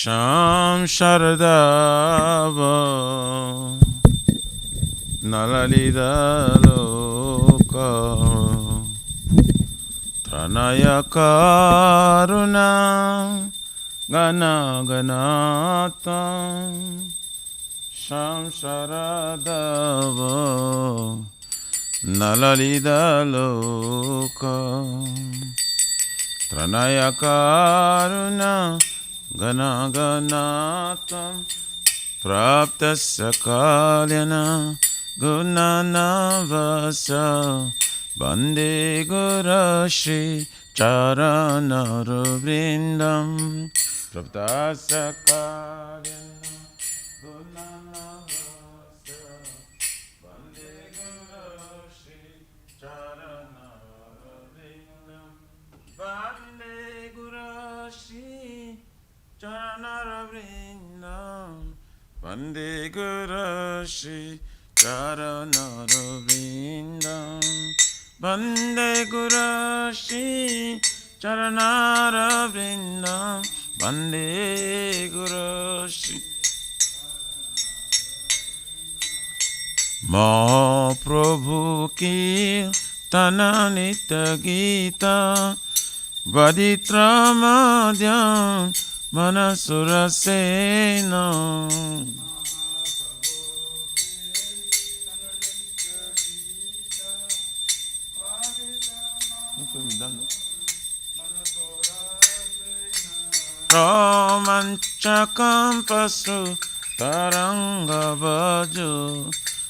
Sham Sharadava Nalalida Loka Tranaya Karuna Gana Ganata Sham Sharadava Nalalida Loka Tranaya Karuna Gana Ganatam Praptasya Kalyana Gunana Vasa Bande Gurashi Charana Rubrindam Praptasya Kalyana Gunana Vasa Bande Gurashi Charana Rubrindam Bande Gurashi Charanaravrinam Vande Gurashi Charanaravrinam Vande Gurashi Charanaravrinam Vande Gurashi Mahaprabhu ki Tananita Gita Vaditramadhyam Manasurasena Romanchakam Pasu Taranga Baju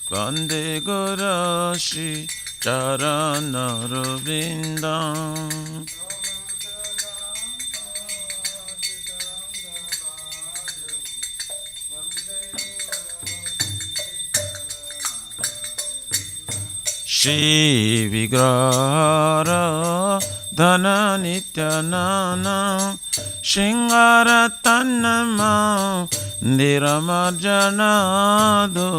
Vande Gurashi Charana Ravindam Shri Vigrara Dhana Nityanana Shingara Tanama Niramarjanado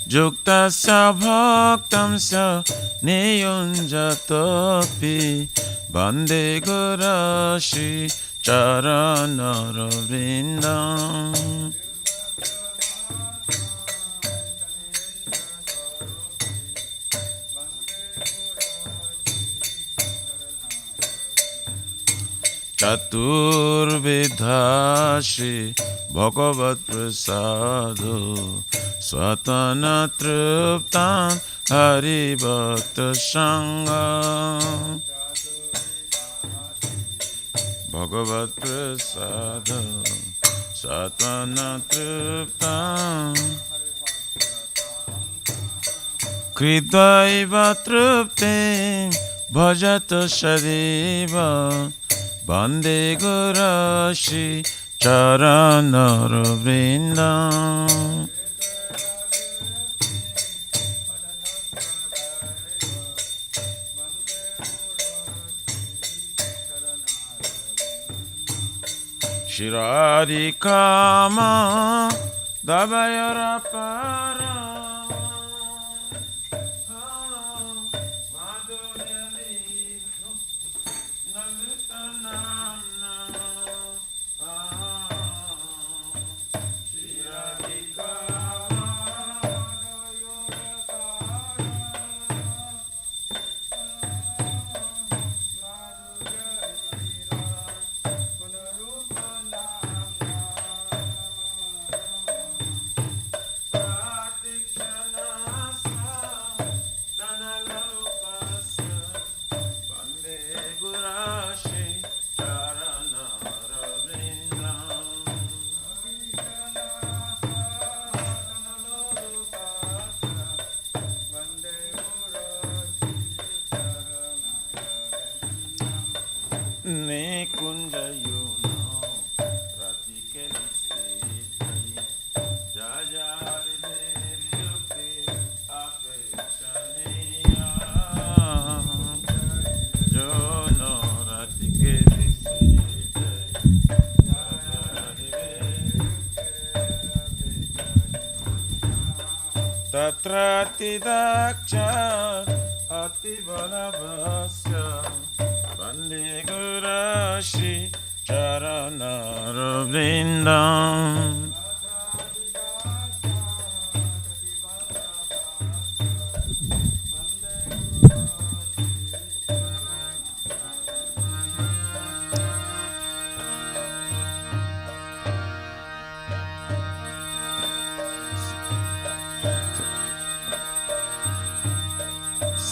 Juktasya Bhaktamsya Niyunjatopi Bande Gurashi Charana Ravindam Chaturvidhashi Bhagavat Prasado Swatana Triptan Hari Bhakta Sangha Bhagavat Prasada Satana Triptam Kridaiva Triptim Bhajata Shadiva Bande Gurashi Charana Ravindam Shiradi Kama Dabayara Para Madhurali Navitanana Shiradi Kama Ne kunja yuno rati kelisi jajari devi yukti apekshaniya yuno rati kelisi jajari devi yukti apekshaniya Tatrati daksha ati balavasya Vande Gurashi Charanarvindam.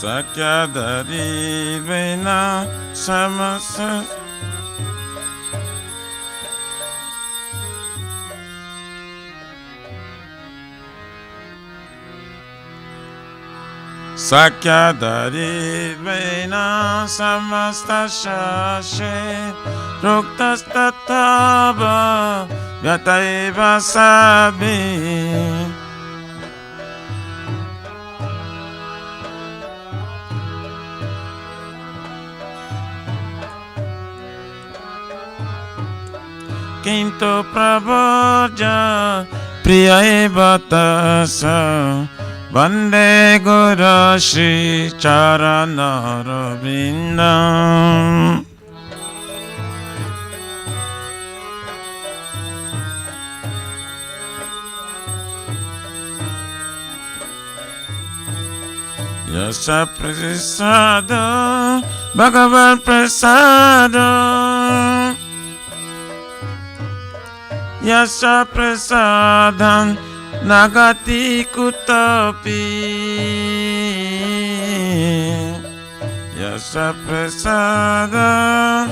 Sakyadari Vena Samasa Sakyadari Vena Samasta Shashe Ruktastatava Yataiva Sabi Quinto Prabodja Priya Evatasa Vande Guru Shri Charanarvindam. Yasa Prasada Bhagavan Prasada Yasa Prasadam Nagati Kutapi Yasa Prasadam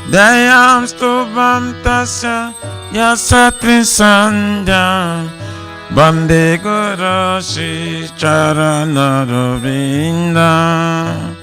Dayam Stubham Tasya Yasa Trisandham Vande Guru Shri Charanarvindam.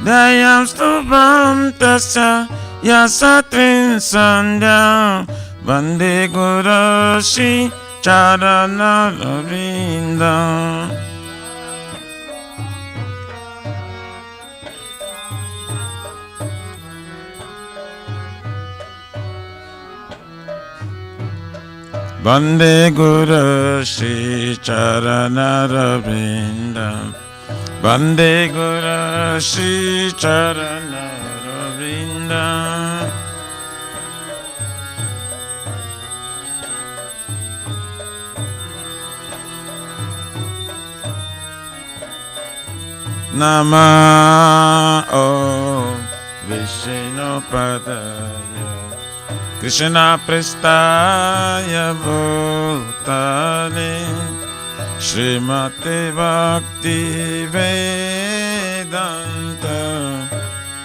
Dayam Stubham Tasya Yasa Trisandham Vande Guru Shri Charanarvindam. Vande Guru Shri Charanarvindam. Vande Guru Shri Charanarvindam. Nama Om Vishnu Padaya Krishna Prestaya Bhutale Srimate Bhakti Vedanta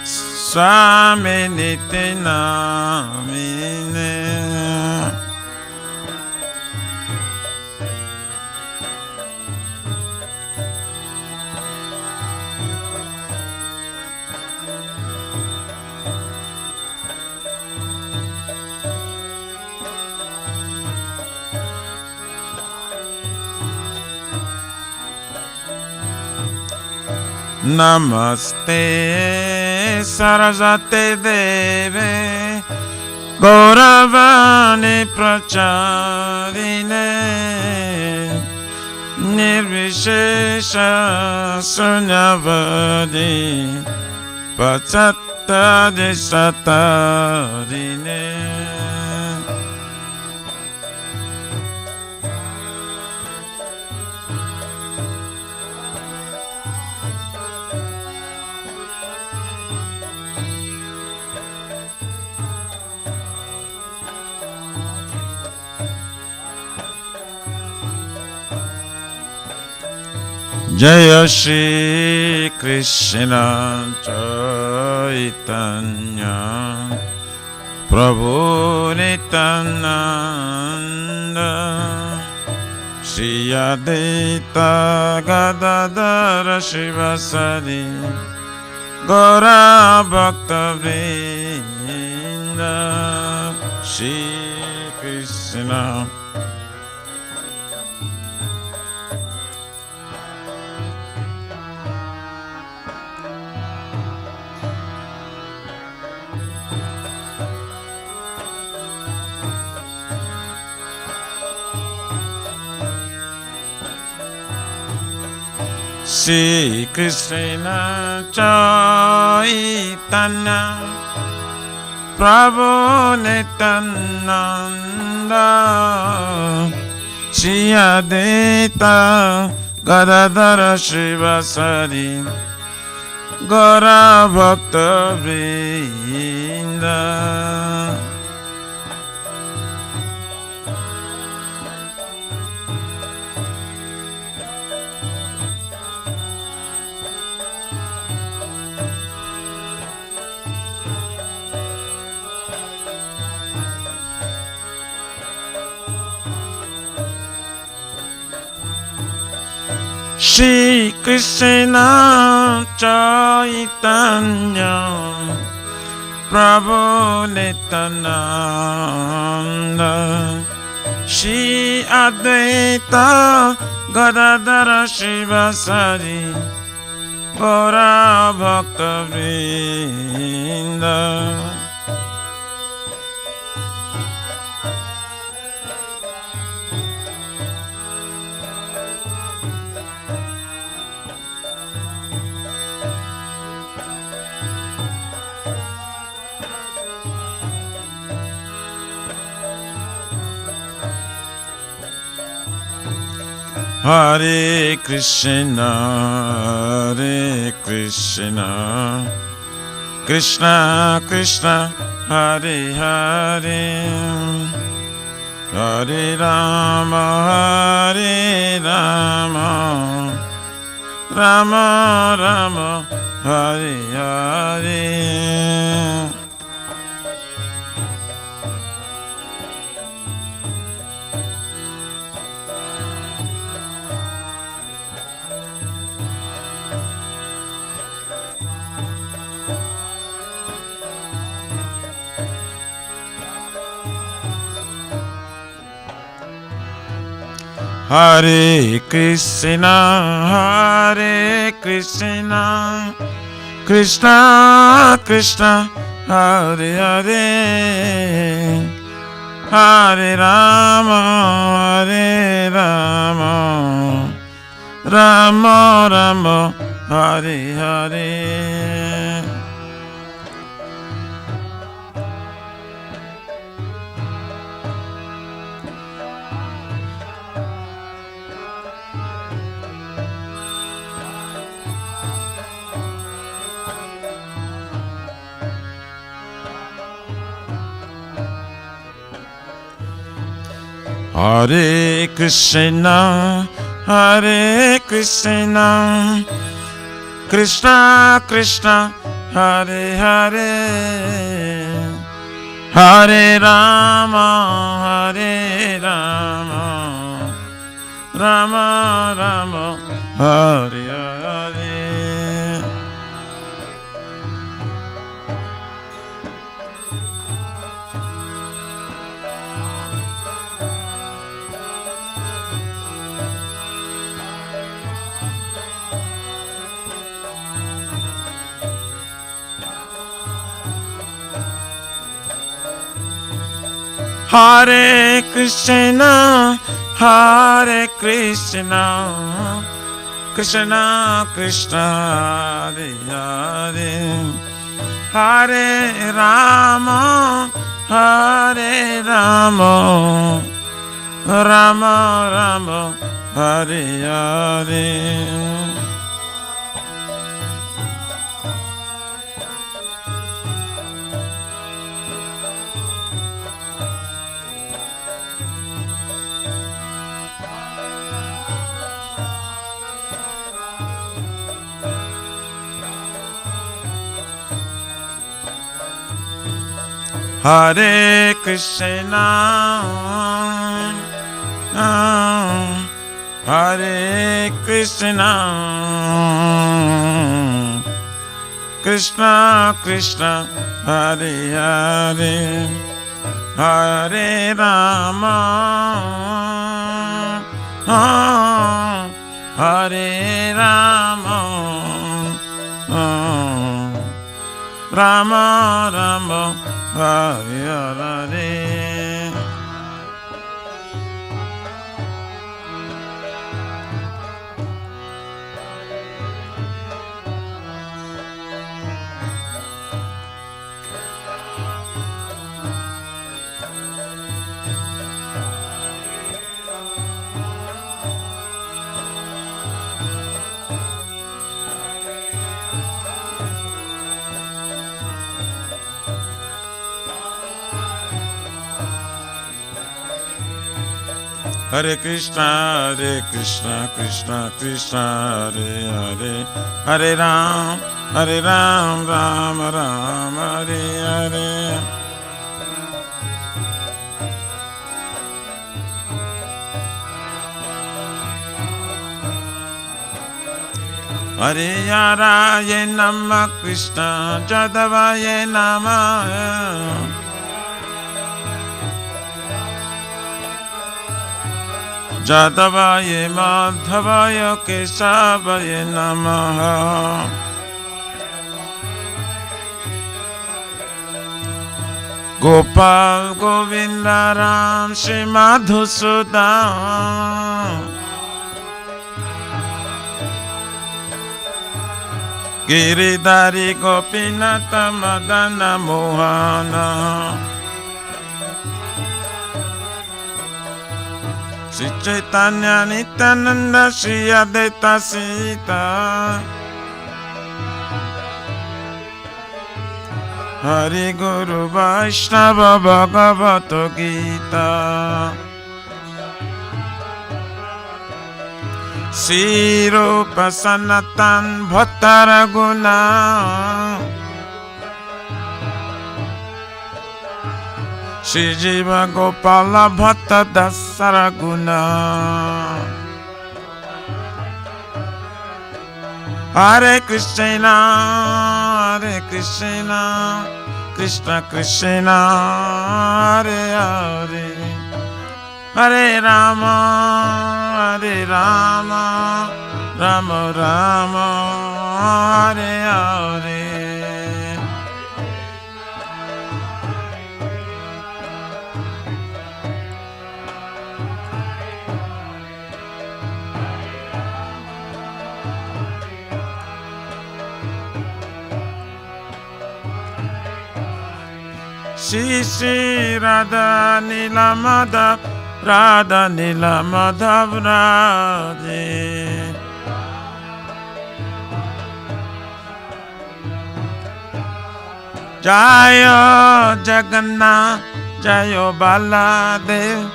Swami Niti Namine. Namaste Saraswati Deve Gauravani Pracharine Nirvishesha Sunyavadi Pachatta Disatarine. Jaya Shri Krishna Chaitanya Prabhu Nityananda Shri Advaita Gadadhara Shivasari Gaura Bhakta Vrinda Shri Krishna. Shri Krishna Chaitanya Prabhu Nityananda Shri Advaita Gadadhara Shivasari Gaura Bhakta Vrinda. Shri Krishna Chaitanya Prabhu Nityananda Shri Advaita Gadadhara Shivasari Gaura Bhakta Vrinda. Hare Krishna, Hare Krishna, Krishna Krishna, Hare Hare, Hare Rama, Hare Rama, Rama Rama, Hare Hare. Hare Krishna, Hare Krishna, Krishna Krishna, Hare Hare, Hare Rama, Hare Rama, Rama Rama, Hare Hare. Hare Krishna, Hare Krishna, Krishna Krishna, Hare Hare, Hare Rama, Hare Rama, Rama Rama, Hare Hare. Hare Krishna, Hare Krishna, Krishna Krishna, Hare Hare, Hare Rama, Hare Rama, Rama Rama, Hare Hare. Hare Krishna, Hare Krishna, Krishna Krishna, Hare Hare, Hare Rama, Hare Rama, Rama Rama, Hare Hare. Hare Krishna, Krishna Krishna, Hare Hare, Hare Ram, Ram Ram, Hare Hare. Hare Yaraya Namah Krishna Jadavaya Namah. Jadavaya Madhavaya Kesavaya Namaha. Gopal Govinda Ram Shri Madhusudan. Giridhari Gopinata Madana Mohana. Sri Chaitanya Nityananda Shri Advaita Sita. Hari Guru Vaishnava Bhagavata Gita. Sri Rupa Sanatan Bhatta Raguna. Shri Jiva Gopala Bhatta Dasaraguna. Hare Krishna, Hare Krishna, Krishna Krishna, Hare Hare, Hare Rama, Hare Rama, Rama Rama, Hare Hare. Shri Shri Radha Nila Madhav, Radha Nila Madhav Radhe. Jaya Jagannath, Jaya Baladev,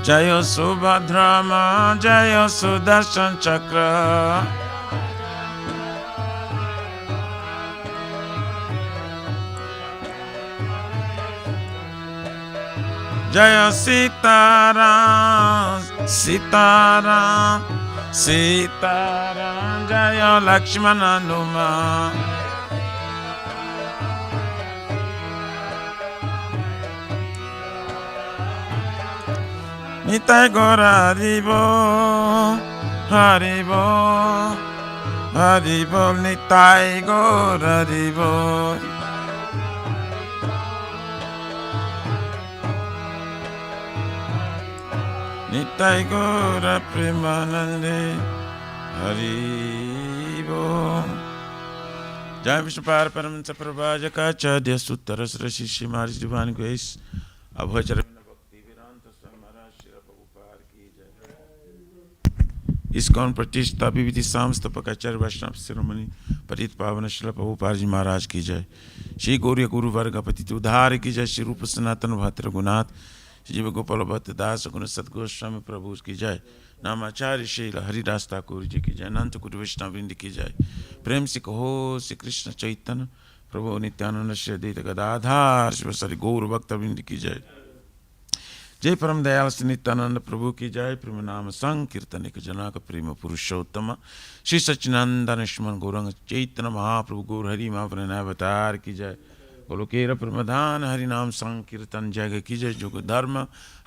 Jaya Subhadrama, Jaya Sudarshan Chakra. Jaya Sitaram, Sitaram, Sitaram, Jaya Lakshmana Numa. Nitai Gora Haribo, Haribo, Haribo, Nitai Gora Haribo. Nitai Gora Premanande Haribo. Jai Vishnupada Paramahansa Prabhajakacharya Suttara Srashi Shri Maharaj Divine Grace Abhajara Bhakti Vedanta Swami Maharaj Shri Prabhupada Ki Jai. ISKCON Pratishta Bhiviti Samstapakacharya Vaishnava Shiromani Parit Pavana Shri Prabhupada Ji Maharaj Ki Jai. Shri Gauriya Guru Varga Patiti Udhar Ki Jai. Shri Rupa Sanatana Bhatra Gunath Jiva Gopala Bhatta Das Guna Sadgoswami Prabhu Ki Jai. Namacharya Srila Haridas Thakur Ji Ki Jai. Ananta Kuru Vaishnava Vrindi Ki Jai. Prem Se Kaho Shri Krishna Chaitanya Prabhu Nityananda Shri Advaita Gadadhar Shri Gaur Bhakta Vrindi Ki Jai. जय परम दयाल श्री नित्यानंद प्रभु की जय। प्रेम नाम संकीर्तन एक जनक प्रेम पुरुषोत्तम श्री सच्चिदानंद स्मरण गौरंग चैतन्य महाप्रभु गौर हरि महाप्रणय अवतार की जय। गोलोकेर प्रमदान हरि नाम संकीर्तन जय की जय। जोग धर्म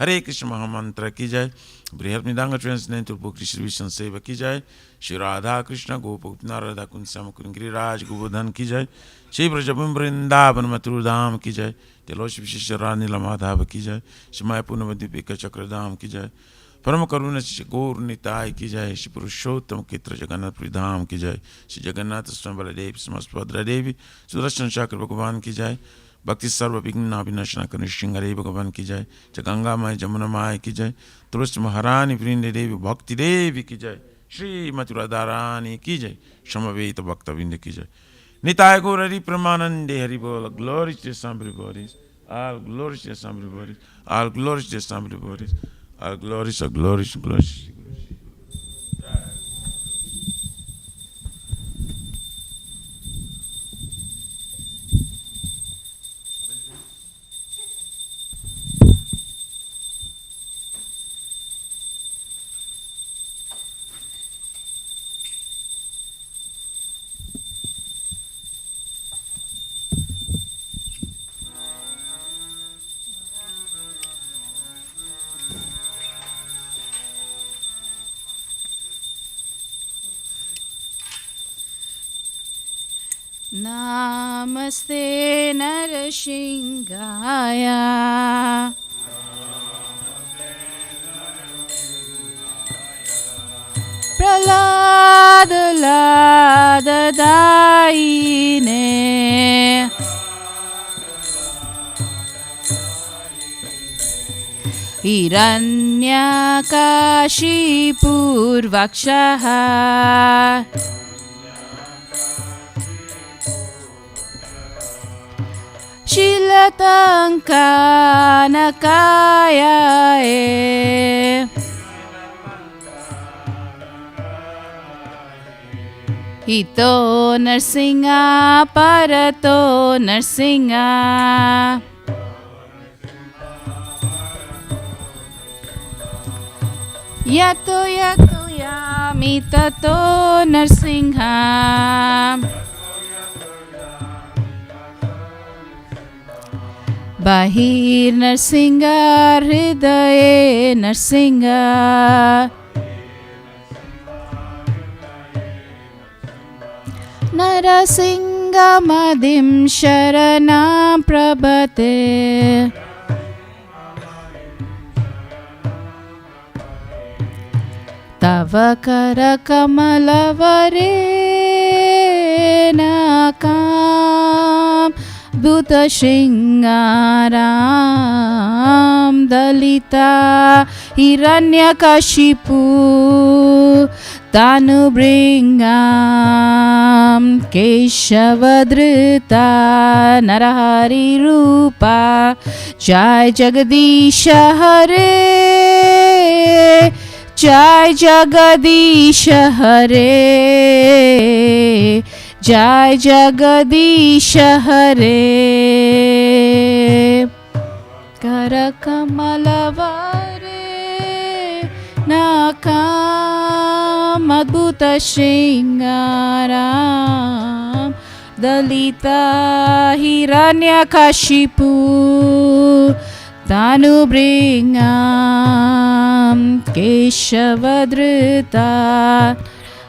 हरे कृष्ण महामंत्र की जय। बृहद मृदांग ट्रांसलेट तुलपो कृष्ण विष्णु सेवा की जय। श्री राधा कृष्ण गोप राधा कुंज श्याम गिरिराज गोवर्धन की जय। श्री ब्रजभूमि वृंदावन मथुर धाम की जय। तिलोच विशेष नीला माधव की जय। श्री माया पूर्णवद्वीप चक्रधाम की जय। परम करुण श्री गौर निताय की जय। श्री पुरुषोत्तम क्षेत्र जगन्नाथ धाम की जय। श्री जगन्नाथ स्वामी बलदेव समस्त भद्रा देवी सुदर्शन चक्र भगवान की जय। भक्ति सर्व विघ्न विनाशना कर सिंहरे भगवान की जय। जय गंगा माय जमुना माय की जय। तुलसी महारानी वृंद देवी भक्ति देवी की जय। श्री मथुरा रानी की जय। समवेत भक्त वृंद की जय। निताय गौर हरि परमानंदे हरि बोल। Glory to somebody. All glories to somebody. All glories to somebody. All glories, all glories, glories. नमस्ते नरसिंहाय प्रहलाद लाददायिने हिरण्यकाशिपूर्वक्षः शीलतङ्कानकायाय हितो नरसिंह परतो नरसिंह यतो यतो यामि ततो नरसिंह बहिर्नरसिंह हृदये नरसिंह नरसिंहमदिं शरणं प्रपद्ये तव करकमलवरेण भूतशृङ्गारां दलिता हिरण्यकशिपु तानुभृङ्गां केशवधृता नरहरिरूपा जय जगदीश हरे जय जगदीश हरे जय जगदीश हरे करकमलवरे नाकामद्भुतशृङ्गारां दलिता हिरण्यकशिपु तानुभृङ्गां केशवधृता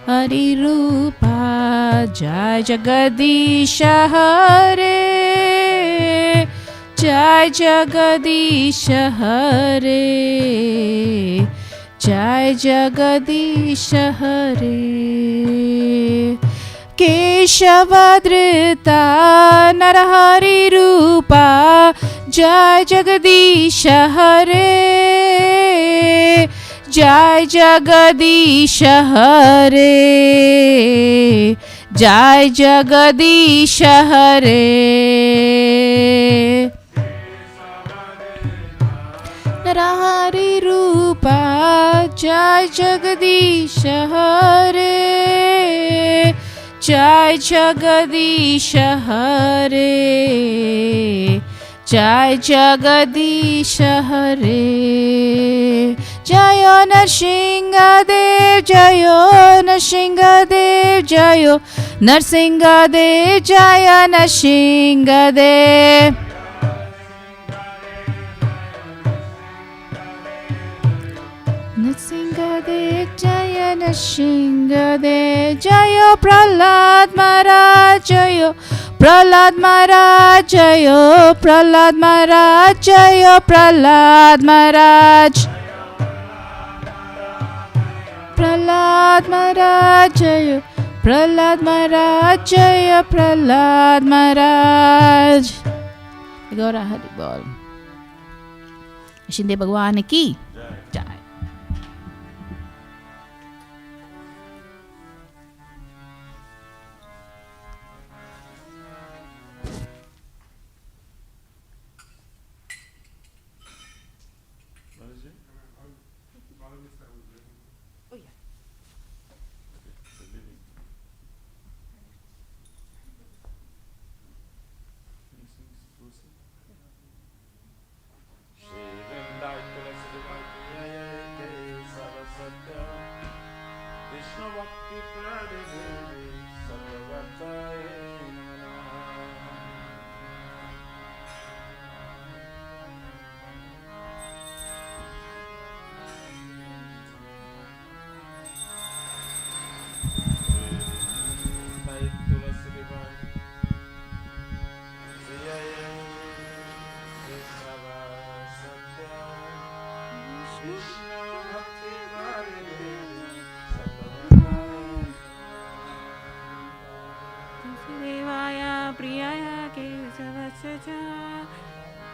हरिरूपा जय जगदीश हरे जय जगदीश हरे जय जगदीश हरे केशवधृता नरहरिरूपा जय जगदीश हरे जय जगदीश हरे जय जगदीश हरे नरहरिरूपा जय जगदीश हरे जय जगदीश हरे जय जगदीश हरे जयो नरसिंहदेव जयो नरसिंहदेव जयो नरसिंहदेव जय नरसिंहदेव नरसिंहदेव जय नरसिंहदेव जयो प्रहलाद महाराज जयो प्रहलाद महाराज जयो प्रहलाद महाराज जयो प्रहलाद महाराज प्रहलाद महाराज जयो प्रहलाद महाराज जय प्रहलाद महाराज गौरा हरि बोल। शिंदे भगवान की जय।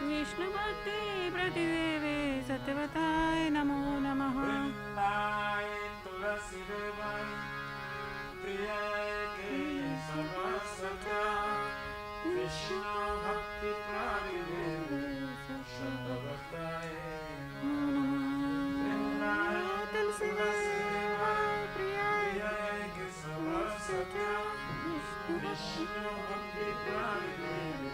विष्णु भक्ति प्रतिदेवे सत्यवताय नमो नमः। तुलसी देवाय प्रियाय केशव सत्या विष्णु भक्ति प्रतिदेवे सत्यवताय नमो नमः। तुलसी देवाय प्रियाय केशव सत्या विष्णु भक्ति प्रतिदेवे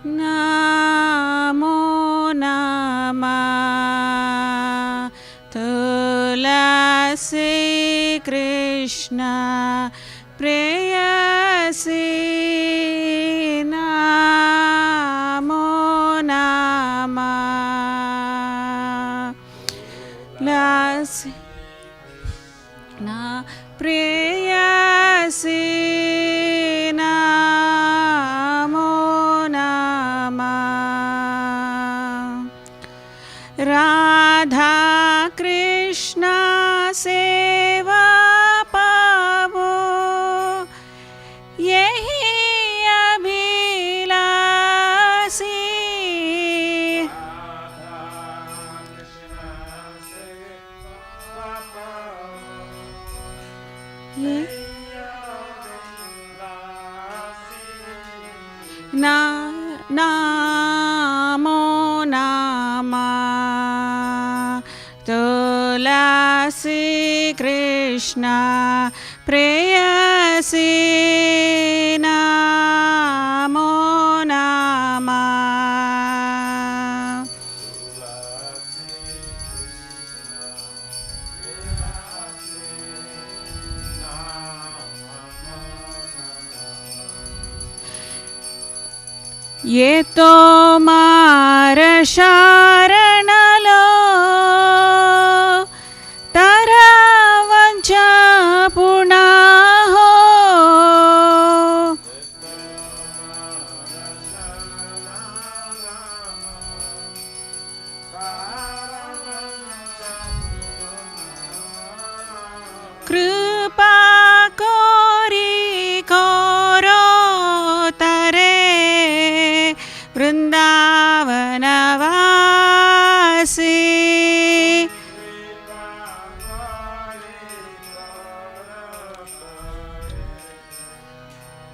नमो नमः तुलसी कृष्ण प्रेयसी नमो नमः तुलसी ना प्रेयसी नमो नमः राधा कृष्ण सेवा पावो यही अभिलाषी नमो नमः तुलसी कृष्ण प्रेयसी नमो नमः ये तो मार शरणलो तारा वंचा पुना हो कृपा कोरी कोरो तरे वृंदावनवासी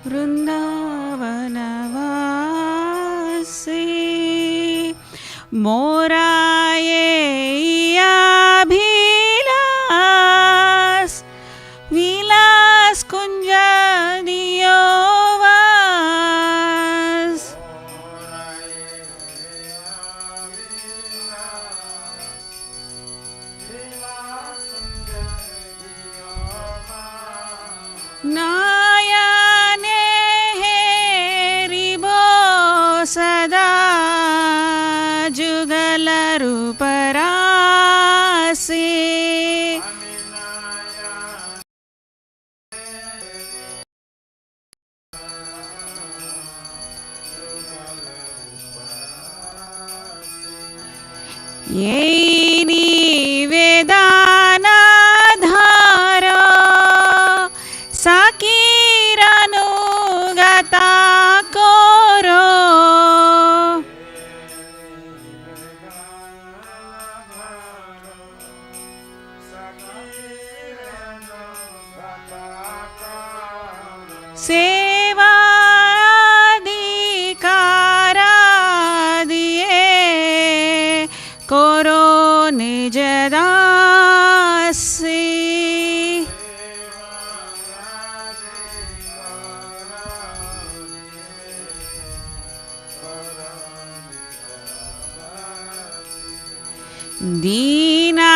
वृंदावनवासी मोरा ये अभिलाष विलास कुंज दियो वास नायने हेरिबो सदा जुगल रूपरासी ये निवेदन धारो साकीरनुगता कोरो सेवाधिकारा दिए कोरो निज दासी दीना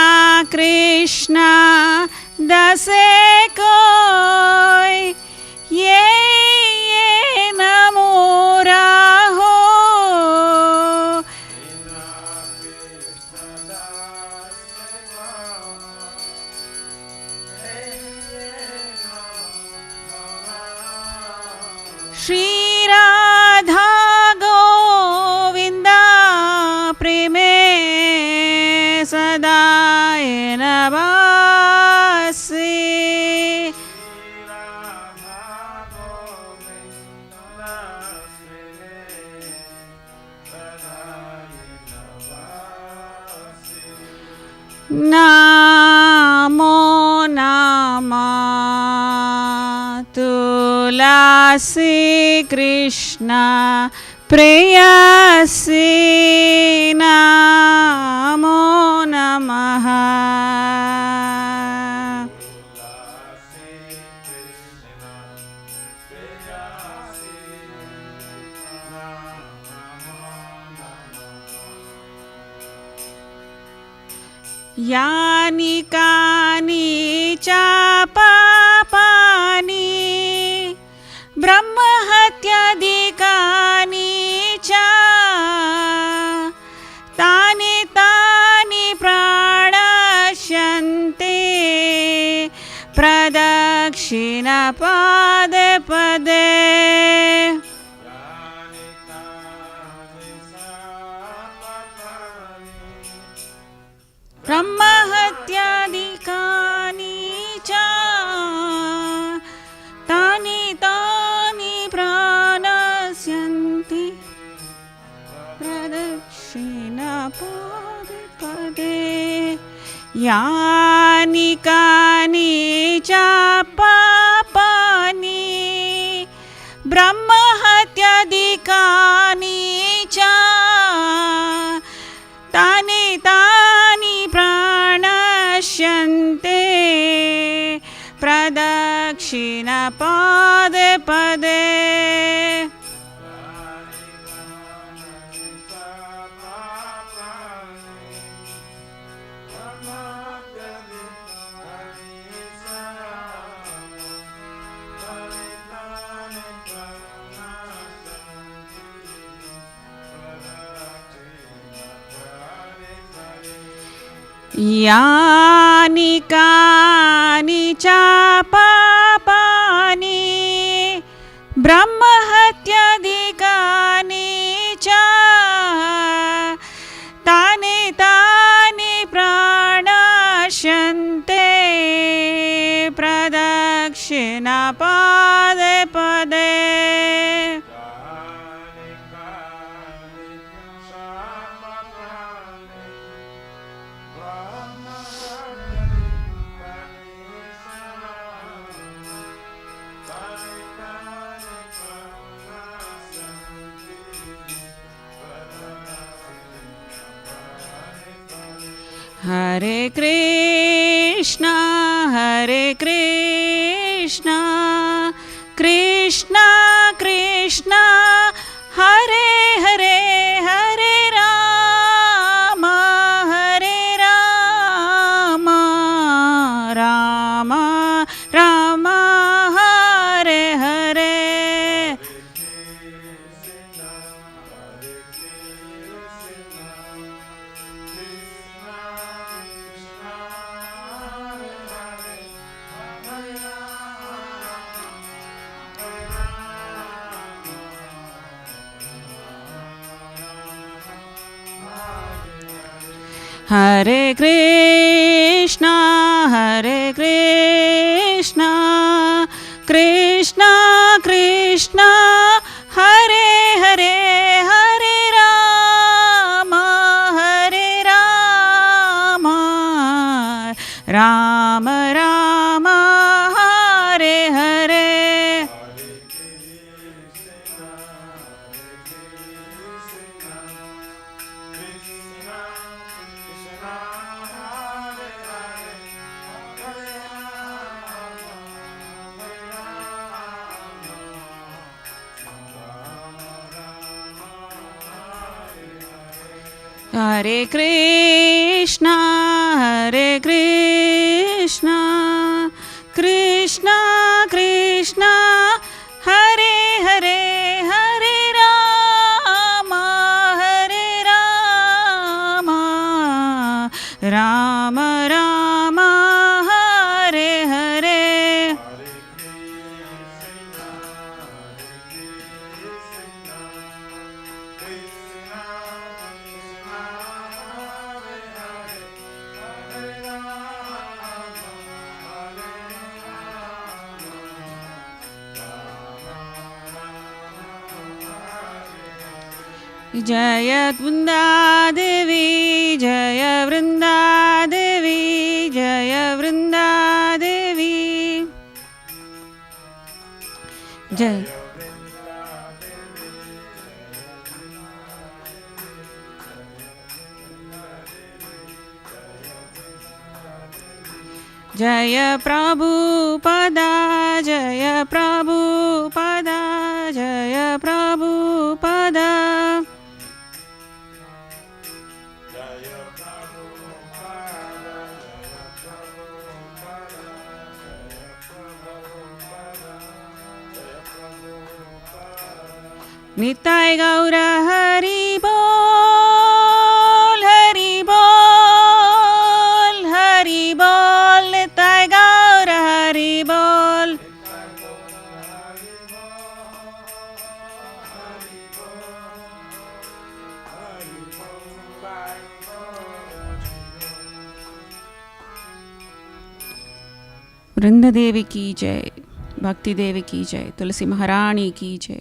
कृष्ण दसे कोई ये नमोरा हो श्री राधा गोविंदा प्रेमे सदाय नवासी नामो नमः तुलसी कृष्ण प्रेयसी नामो नमः यानि कानि च पापानि ब्रह्महत्यादिकानि च तानि तानि प्रणश्यन्ते प्रदक्षिणपादे पदे ब्रह्महत्यादिकानि च तानि तानि प्रणश्यन्ति प्रदक्षिणपादे पदे यानि कानि च पापानि ब्रह्महत्यादिकानि च तानि तानि प्रणश्यन्ते प्रदक्षिणपादे पदे यानि कानि च पापानि ब्रह्महत्यादिकानि च तानि तानि प्रणश्यन्ते प्रदक्षिणपादे पदे Hare Krishna, Krishna Krishna, Hare Hare, Hare Rama, Rama Rama, Hare Hare. Hare Krishna, Krishna Krishna, Hare Hare, Hare Rama, Rama Rama, Hare Hare. Hare Krishna, Krishna Krishna, Hare Hare, Hare Rama, Rama Rama, Hare Hare. Jaya Vrindadevi, Jaya Vrindadevi, Jaya Vrindadevi. Jaya Jaya Prabhupada, Jaya Prabhupada, Jaya Prabhupada. Nitai Gaura Hari Bol, Hari Bol, Hari Bol, Nitai Gaura Hari Bol. वृंदादेवी की जय, भक्ति देवी की जय, तुलसी महारानी की जय.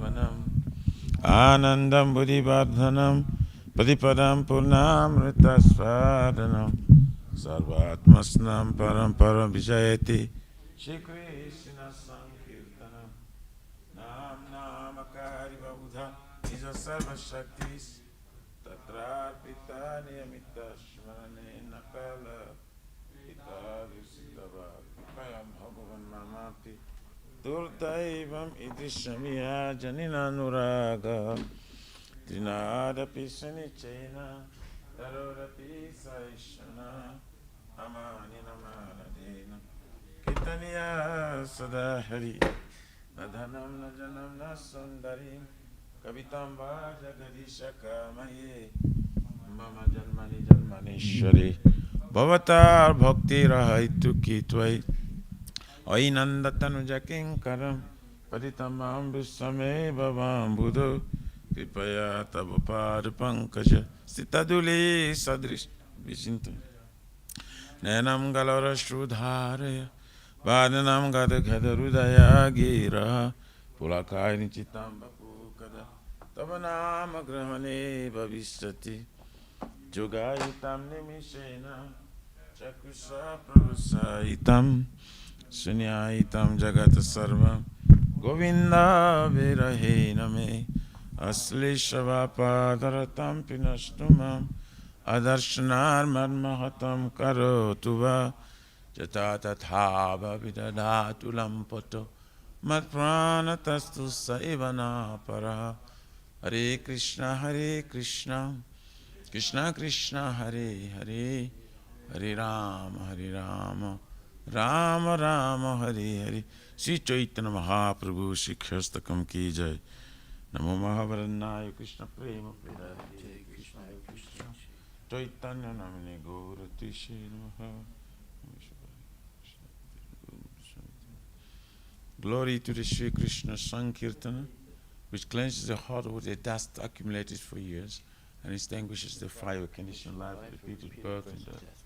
Jivanam Anandam Buddhivardhanam Padipadam Purnamrita Swadanam Sarvatmasnam Param Param Vijayati Shri Krishna Sankirtanam Nam Namakari Vabudha Nija Sarva Shaktis Tatra Pita Niyamita Shmane Nakala Pita Lusitava Pipayam Bhagavan Mamapi Durdaivam Idrishamya Janina Nuraga Trinadapi Sanichena Tarorapi Saishana Amanina Maradena Kitaniya Sadahari Nadhanam Najanam Nasundarim Kavitam Vajagadishaka Maye Mama Janmani Janmaneshwari Bhavatar Bhakti Rahaitu Kitvai Ainandatanu Jakinkaram Paditamam Visame Bhavam Buddho Kripaya Tabapar Pankaja Sitaduli Sadrish Visintu Nenam Galara Shrudharaya Vadanam Gada Gadarudaya Gira Pulakayani Chitam Bapukada Tavanama Grahane Bhavistati Jogayitam Nimishena Chakusha Prabhusaitam Sunyaitam Jagata Sarvam Govinda Virahena Me Aslishavapadaratam Pinashtumam Adarshanar Madmahatam Karotuva Jatatatha Vidadatulam Poto Matpranatastu Saivana Para Hare Krishna Krishna Krishna Hare Hare Hare Rama Rama Rama Hare Hare Sri Chaitanya Mahaprabhu Shikhastakam Ki Jai Namo Mahavarannaya Krishna Prema Pradaya Krishna Krishna Chaitanya Namine Gaurati Shri Namaha. Glory to the Sri Krishna Sankirtana, which cleanses the heart of the dust accumulated for years and extinguishes the fire of conditioned life, repeated birth and death.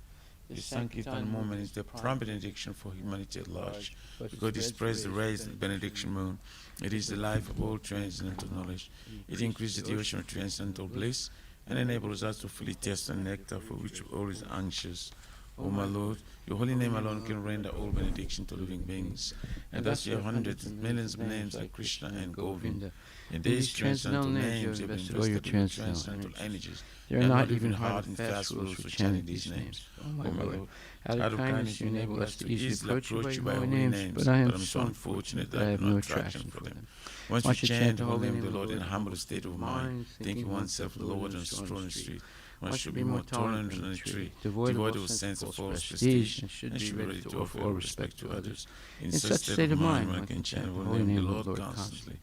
The Sankirtan moment is the prime benediction for humanity at large, because it spreads the rays of the benediction moon. It is the life of all transcendental knowledge. It increases the ocean of transcendental bliss and enables us to fully taste the nectar for which we're always anxious. O my Lord, your holy name alone can render all benediction to living beings, and thus your hundreds and millions of names like Krishna and Govinda. In these transcendental names, you have invested all your transcendental energies. They are not even hard and fast rules for chanting these names. O my Lord, out of kindness you enable us to easily approach you by holy names, but I am so unfortunate that I have no attraction for them. Once you chant the holy name of the Lord in a humble state of mind, thinking oneself the Lord on a strolling street, one should be more tolerant than a tree, devoid of a sense of false prestige, and should be ready to offer all respect to others. In such state of mind, one can chant the holy name of the Lord constantly.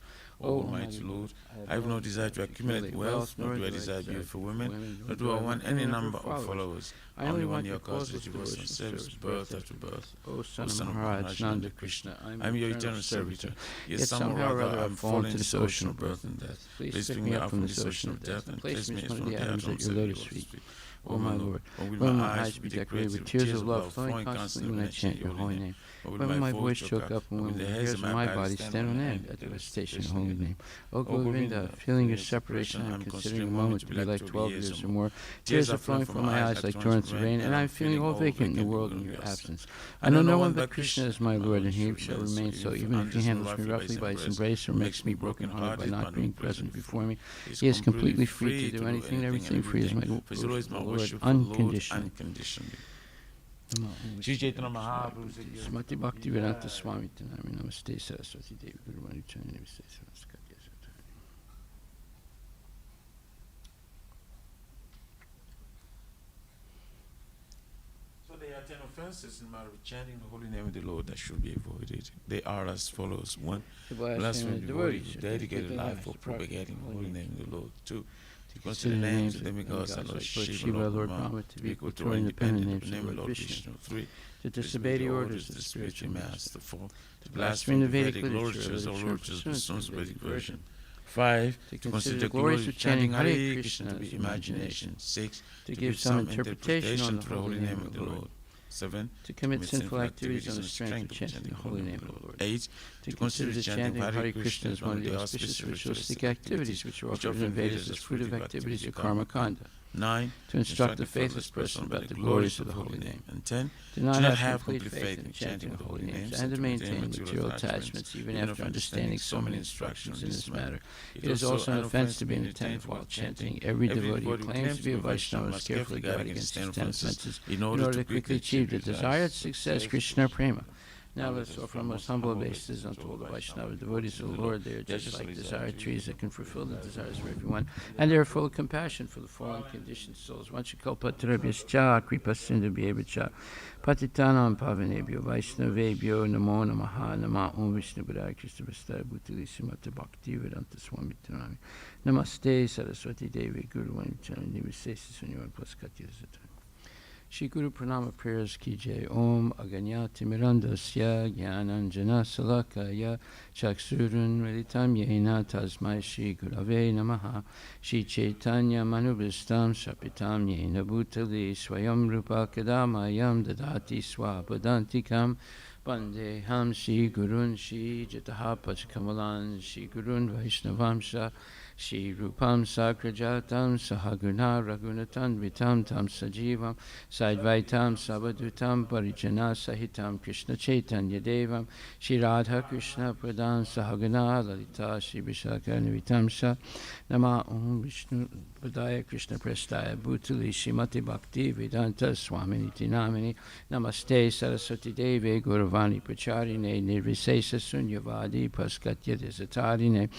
O Almighty Lord, I have no desire to accumulate wealth, nor do I desire beautiful women, nor do I want any number of followers. I only want your causeless devotion, service, birth after birth. O Son of Maharaj, Nanda Krishna, I am your eternal servitor. Yet somehow or other I have fallen to this ocean of birth and death. Please pick me up from this ocean of death and place me as one of the atoms at your lotus feet. O my Lord, when my eyes be decorated with tears of love flowing constantly when I chant your holy name, when my voice choke up and when the hairs of my body stand on end at the recitation of your holy name. O Govinda, feeling your separation, I am considering a moment to be like 12 years or more. Tears are flowing from my eyes like torrents of rain, and I am feeling all vacant in the world in your absence. I know no one but Krishna is my Lord, and he shall remain so, even if he handles me roughly by his embrace or makes me broken-hearted by not being present before me. He is completely free to do anything and everything, for he is my Lord unconditionally. Shri Chaitanya Mahaprabhu said, Smati Bhakti Vedanta Swami Tanami Namaste Saraswati Devi Guru Mani Chani Namaste Saraswati. So there are 10 offenses in matter of chanting the holy name of the Lord that should be avoided. They are as follows. 1. Blasphemy of devotees who dedicate a life for propagating the holy name of the Lord. 2. To consider names of demigods and Lord Shiva, Lord Brahma to be equal to or independent of the name of Lord Vishnu. 3. To disobey the orders of the spiritual master. 4. To blaspheme the Vedic literatures or literatures of the Sons of Vedic version. 5. To consider the glories of chanting Hare Krishna to be imagination. 6. To give some interpretation to the holy name of the Lord. 7. To commit sinful activities on the strength of chanting the holy name of the Lord. 8. To consider the chanting of Hare Krishna as one of the auspicious ritualistic activities which are offered in Vedas as fruitive activities of karma kanda. 9. To instruct the faithless person about the glories of the holy name. And 10. Do not have complete faith in the chanting of the holy names and to maintain material attachments even after understanding so many instructions in this matter. It is also an offense to be inattentive while chanting. Every devotee who claims to be a Vaishnava must carefully guard against these 10 offenses in order to quickly achieve the desired success, Krishna Prema. Now let's offer our most humble obeisances unto all the Vaishnava devotees of the Lord. They are just like desire trees that can fulfill the desires of everyone, and they are full of compassion for the fallen conditioned souls. Vanchakalpatarabhyascha kripasindubhyevcha patitanam pavanebhyo Vaishnavebhyo namo namaha nama om Vishnu Padaya Krishna Prasthaya Bhutali Srimati Bhakti Vedanta Swami Tanami Namaste Saraswati Devi Guru Vanicharani Nivasesi Sunyavan Paskati Zatani. Shri Guru Pranama prayers ki jai. Om Aganyati Mirandasya Gyananjana Salakaya Chaksurun Militam Yena Tasmai Shri Gurave Namaha Shri Chaitanya Manubhistam Shapitam Yena Bhutali Swayam Rupa Kadamayam Dadati Swapadantikam Bandeham Shri Gurun Shri Jataha Pachkamalan Shri Gurun Vaishnavamsha Shri Rupam Sakrajatam Sahaguna Ragunatan Vitam Tam Sajivam Saidvaitam Sabadutam Parijana Sahitam Krishna Chaitanya Devam Shri Radha Krishna Pradhan Sahaguna Lalita Shri Vishakana Vitamsa Nama Om Vishnu Padaya Krishna Prasthaya Bhutali Srimati Bhakti Vedanta Swaminiti Namini Namaste Saraswati Devi Gauravani Pacharine Nirvisesa Sunyavadi Paskatya Desatarine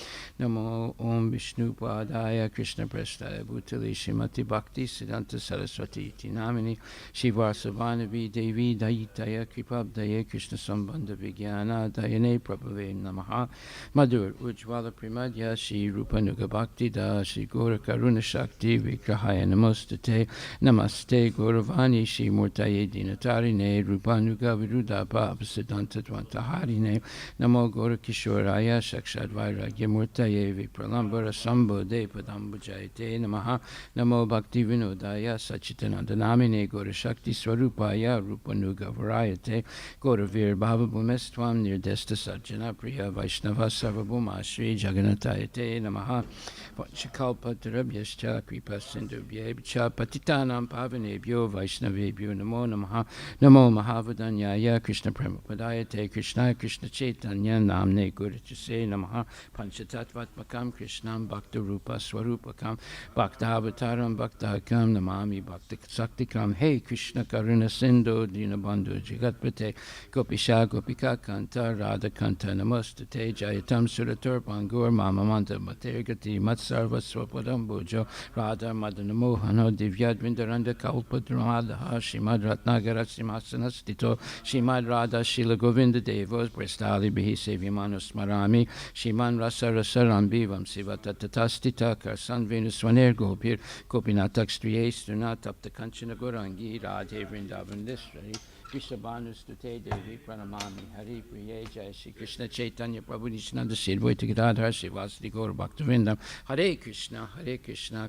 Namo Om Vishnu Padaya Krishna Prasthaya Bhutali Srimati Bhakti Siddhanta Saraswati Iti Namini Shivasavanavi Devi Dayitaya Kripabdaya Krishna Sambandha Vigyana Dayane Prabhave Namaha Madhur Ujjvala Primadya Shri Rupanuga Bhakti Da Shri Gaura Karuna Shakti Vikrahaya Namostate Namaste Gauravani Shri Murtaye Dinatarine Rupanuga Virudapa Siddhanta Dvantaharine Namo Gaura Kishoraya Shakshad Vairagya Murtaye Vipralambara Sambode Padambujayate Namaha Namo Bhakti Vinodaya Sachitananda Namine Gaura Shakti Swarupaya Rupanuga Varayate Gaura Vir Bhava Bhumestvam Nirdesta Sajjana Priya Vaishnava Sarvabhuma Shri Jagannatayate Namaha Vanchakalpatarabhyascha Kripa Sindhubhyebhya Patitanam Pavanebhyo Vaishnavebhyo Namo Namaha Namo Mahavadanyaya Krishna Premapadayate Krishna Krishna Chaitanya Namne Gurachase Namaha Panchatattvatmakam Krishnam Bhakta Rupa Swarupakam Bhakta Avataram Bhaktakam Namami Bhakta Saktikam Hey Krishna Karuna Sindhu Dinabandhu Jagatpate Gopisha Gopika Kanta Radha Kanta Namastate Jayatam Suratur Pangur Mamamanta Matergati Matsarva Swapadam Bojo Radha Madana Mohana Divyad Vindaranda Kalpadramadaha Shimad Ratnagara Simhasanastito Shimad Radha Shila Govinda Devos Prestali Bihi Sevyamano Smarami Shiman Rasa Rasarambi Vamsiva Tatatastita Karsan Venuswaner Gopir Gopinatak Striye Strunat Tapta Kanchana Gorangi Radhe Vrindavan Dishri Krishabanu Stute Devi Pranamami Hari Priye Jai Shri Krishna Chaitanya Prabhu Nishnanda Sirvoita Gadadhar Srivasadi Gaur Bhaktivinoda Hare Krishna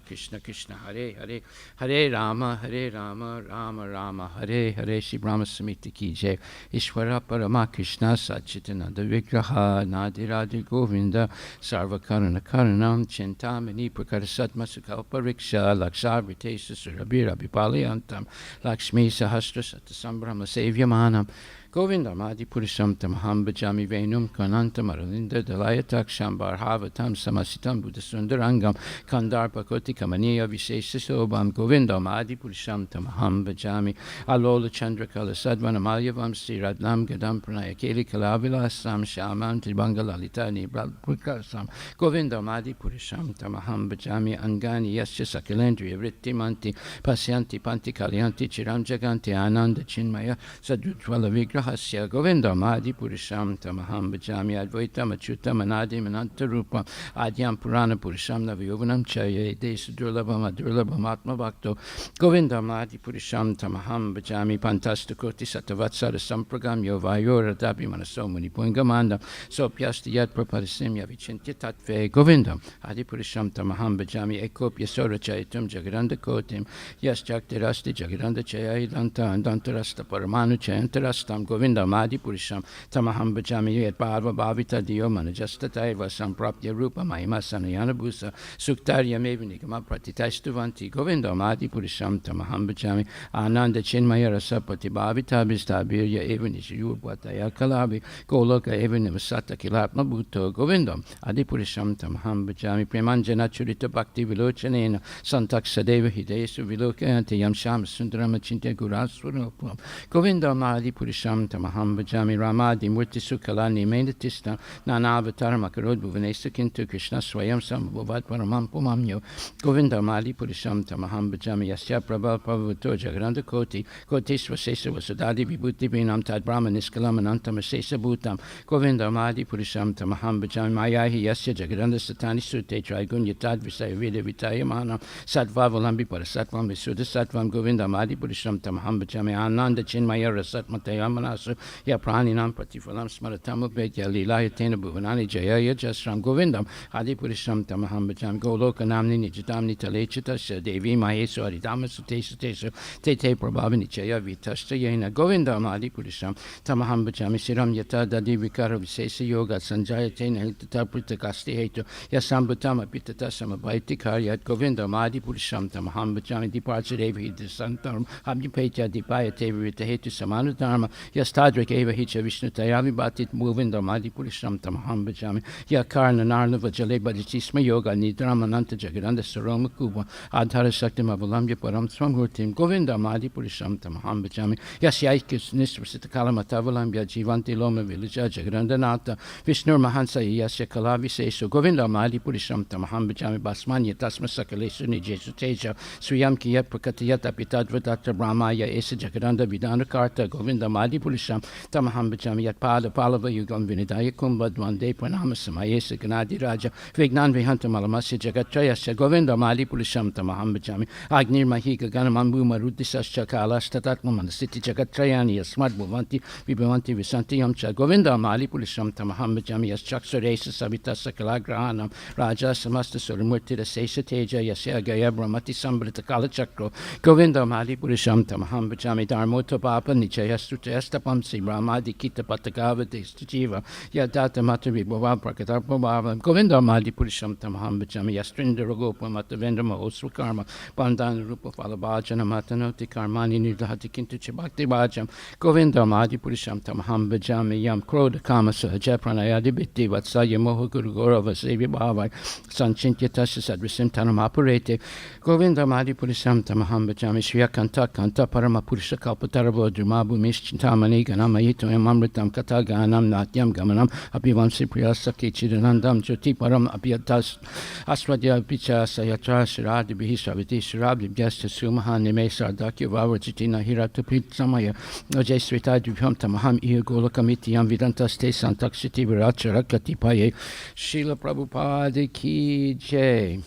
Krishna Krishna Hare Hare Hare Rama Rama Rama Hare Hare Shri Brahma Samiti Ki Jai Ishwara Parama Krishna Satchitananda Vigraha Nadiradi Govinda Sarva Karana Karanam Chintamani Prakarasatma Sukalpa Riksha Lakshar Vitesa Surabhira Bipali Antam Lakshmi Sahasra Satasambhrama Sevyamanam Govindam Adi Purisham Tamaham Bhajami Venum Kanantam Aralinda Dalayatak Shambar Havatam Samasitam Buddhasundarangam Kandarpa Koti Kamaniya Vishesha Sobam Govindam Adi Purisham Tamaham Bhajami Alola Chandra Kala Sadvan Amalyavam Sri Radnam Gadam Pranaya Keli Kalavilasam Shamam Tribangalalita Nibralpurkasam Govindam Adi Purisham Tamaham Bhajami Angani Yasya Sakalendriya Vritti Manti Pasyanti Panti Kalyanti Chiram Jaganti Ananda Chinmaya Sadrutvala Vigra Vigrahasya Govindam Adi Purusham Tamaham Bhajami Advaitam Achyutam Anadim Anantarupam Adyam Purana Purusham Navayovanam Chaya Desu Durlabham Adurlabham Atma Bhakto Govindam Adi Purusham Tamaham Bhajami Pantastakoti Satavatsara Sampragam Yovayora Dabi Manasomuni Pungamandam Sopyasti Yat Prapadasim Yavichinti Tatve Govindam Adi Purusham Tamaham Bhajami Ekopya Sora Chaitum Jagaranda Kotim Yas Jaktirasti Jagaranda Chaya Idanta Andantarasta Paramanu Chayantarastam Govindam Adi Purusham Tamaham Bhajami Yet Bhava Bhavita Dio Manajastata Samprapya Rupa Mahima Sanayana Bhusa Suktarya Mevinigama Pratitashtuvanti Govindam Adi Purusham Tamaham Bhajami Ananda Chinmaya Rasapati Bhavita Bistabirya Evanish Yurvataya Kalabi Goloka Evanivasata Kilatma Bhutto Govindam Adi Purusham Tamaham Bhajami Premanjana Churita Bhakti Vilochanena Santak Sadeva Hidesu Vilokanti Yamsham Sundarama Chintya Guraswarupam Govindam Adi Purusham Tamaham Bhajami Ramadi Murti Sukalani Mendatista Nanavatar Makarod Bhuvanesa Kintu Krishna Swayam Sambhavat Paramam Pumamyo Govindam Adi Purusham Tamaham Bhajami Yasya Prabha Pavato Jagranda Koti Kotisva Sesa Vasudadi Vibhuti Binam Tad Brahma Niskalam Anantam Sesa Bhutam Govindam Adi Purusham Tamaham Bhajami Mayahi Yasya Jagranda Satani Sute Trigunya Tad Visaya Vida Vitaya Manam Satvavalambi Parasatvam Visuddha Satvam Govindam Adi Purusham Tamaham Bhajami Ananda Chinmaya Rasatmataya Manasu Ya Praninam Pratifalam Smaratam Ubedya Lilaya Tena Bhuvanani Jaya Jasram Govindam Adi Purusham Tamaham Bhajami Goloka Namni Nijitamni Talechita Devi Mahesu Aridama Sutesu Tesu Tete Prabhavini Chaya Vitashta Yena Govindam Adi Purusham Tamaham Bhajami Siram Yata Dadi Vikara Visesa Yoga Sanjaya Tena Hiltata Pritakasti Hetu Yasambhutama Pitata Samabaiti Karyat Govindam Adi Purusham Tamaham Bhajami Departure Devi Santaram Abhipetya Dipaya Tevi Hetu Samana Dharma Yastadrik Eva Hicha Vishnu Tayavi Bhatit Govindam Adi Purusham Tamaham Bhajami Yakarna Narnava Jale Bhajichisma Yoga Nidramananta Jagaranda Saroma Kuba Adhara Shakti Mavalamya Param Swamhurtim Govindam Adi Purusham Tamaham Bhajami Yasyaikus Nisvasita Kalamatavalamya Jivanti Loma Villaja Jagaranda Nata Vishnu Mahansa Yasya Kalavi Sesu Govindam Adi Purusham Tamaham Bhajami Basmanya Tasma Sakalesu Nijesu Teja Suyam Kiyat Prakatiyat Apitadvadata Brahmaya Esa Jagaranda Vidana Karta Govindam Adi Purusham Tamaham Bhajami Yat Pada Palava Yugam Vinidaya Kumbadvande Pranama Esa Ganadi Raja Vignan Vihanta Malamasya Jagatrayasya Govindam Adi Purusham Tamaham Bhajami Agnir Mahika Ganamambu Marudisas Chakalas Tatatman City Jagatrayani Yasmad Bhuvanti Vibhavanti Visanti Yamcha Govindam Adi Purusham Tamaham Bhajami Yaschaksuresa Savita Sakalagrahanam Raja Samasta Suramurti Sesa Teja Yasya Gaya Brahmati Sambrita Kala Chakro Govindam Adi Purusham Tamaham Bhajami Dharmota Papa Nichaya Sutestapamsi Brahmadi Kita Patagava Destajiva Yadata Matavi Bhava Prakatarpa Bhava Govindam Adi Purusham Tamaham Bhajami Yastrinda Rogopa Matavendra Mahoswa Karma Bandana Rupa Falabhajana Matanoti Karmani Nidhati Kintu Chibakti Bhajam Govindam Adi Purusham Tamaham Bhajami Yam Kroda Kamasa Japranayadi Bitti Vatsaya Moha Guru Gaurava Sevi Bhavai Sanchintya Tasya Sadvisim Tanam Aparete Govindam Adi Purusham Tamaham Bhajami Shriya Kanta Kanta Parama Purusha Kalpataravo Drumabu Mishchintamani Ganamayito Amritam Kataganam Natyam Gamanam Abhivam Sipriya Saki Chidanandam Jyoti Param Abhyatas Aswadya Picha Sayatra Shiradi Bihisraviti Shirabdi Vyasta Sumahan Nime Sardakya Vavajitina Hiratu Pitsamaya Ajay Srita Dviham Tamaham Iya Golokamitiam Vidantas Te Santakshiti Viracharakati Paye Srila Prabhupada Ki Jai.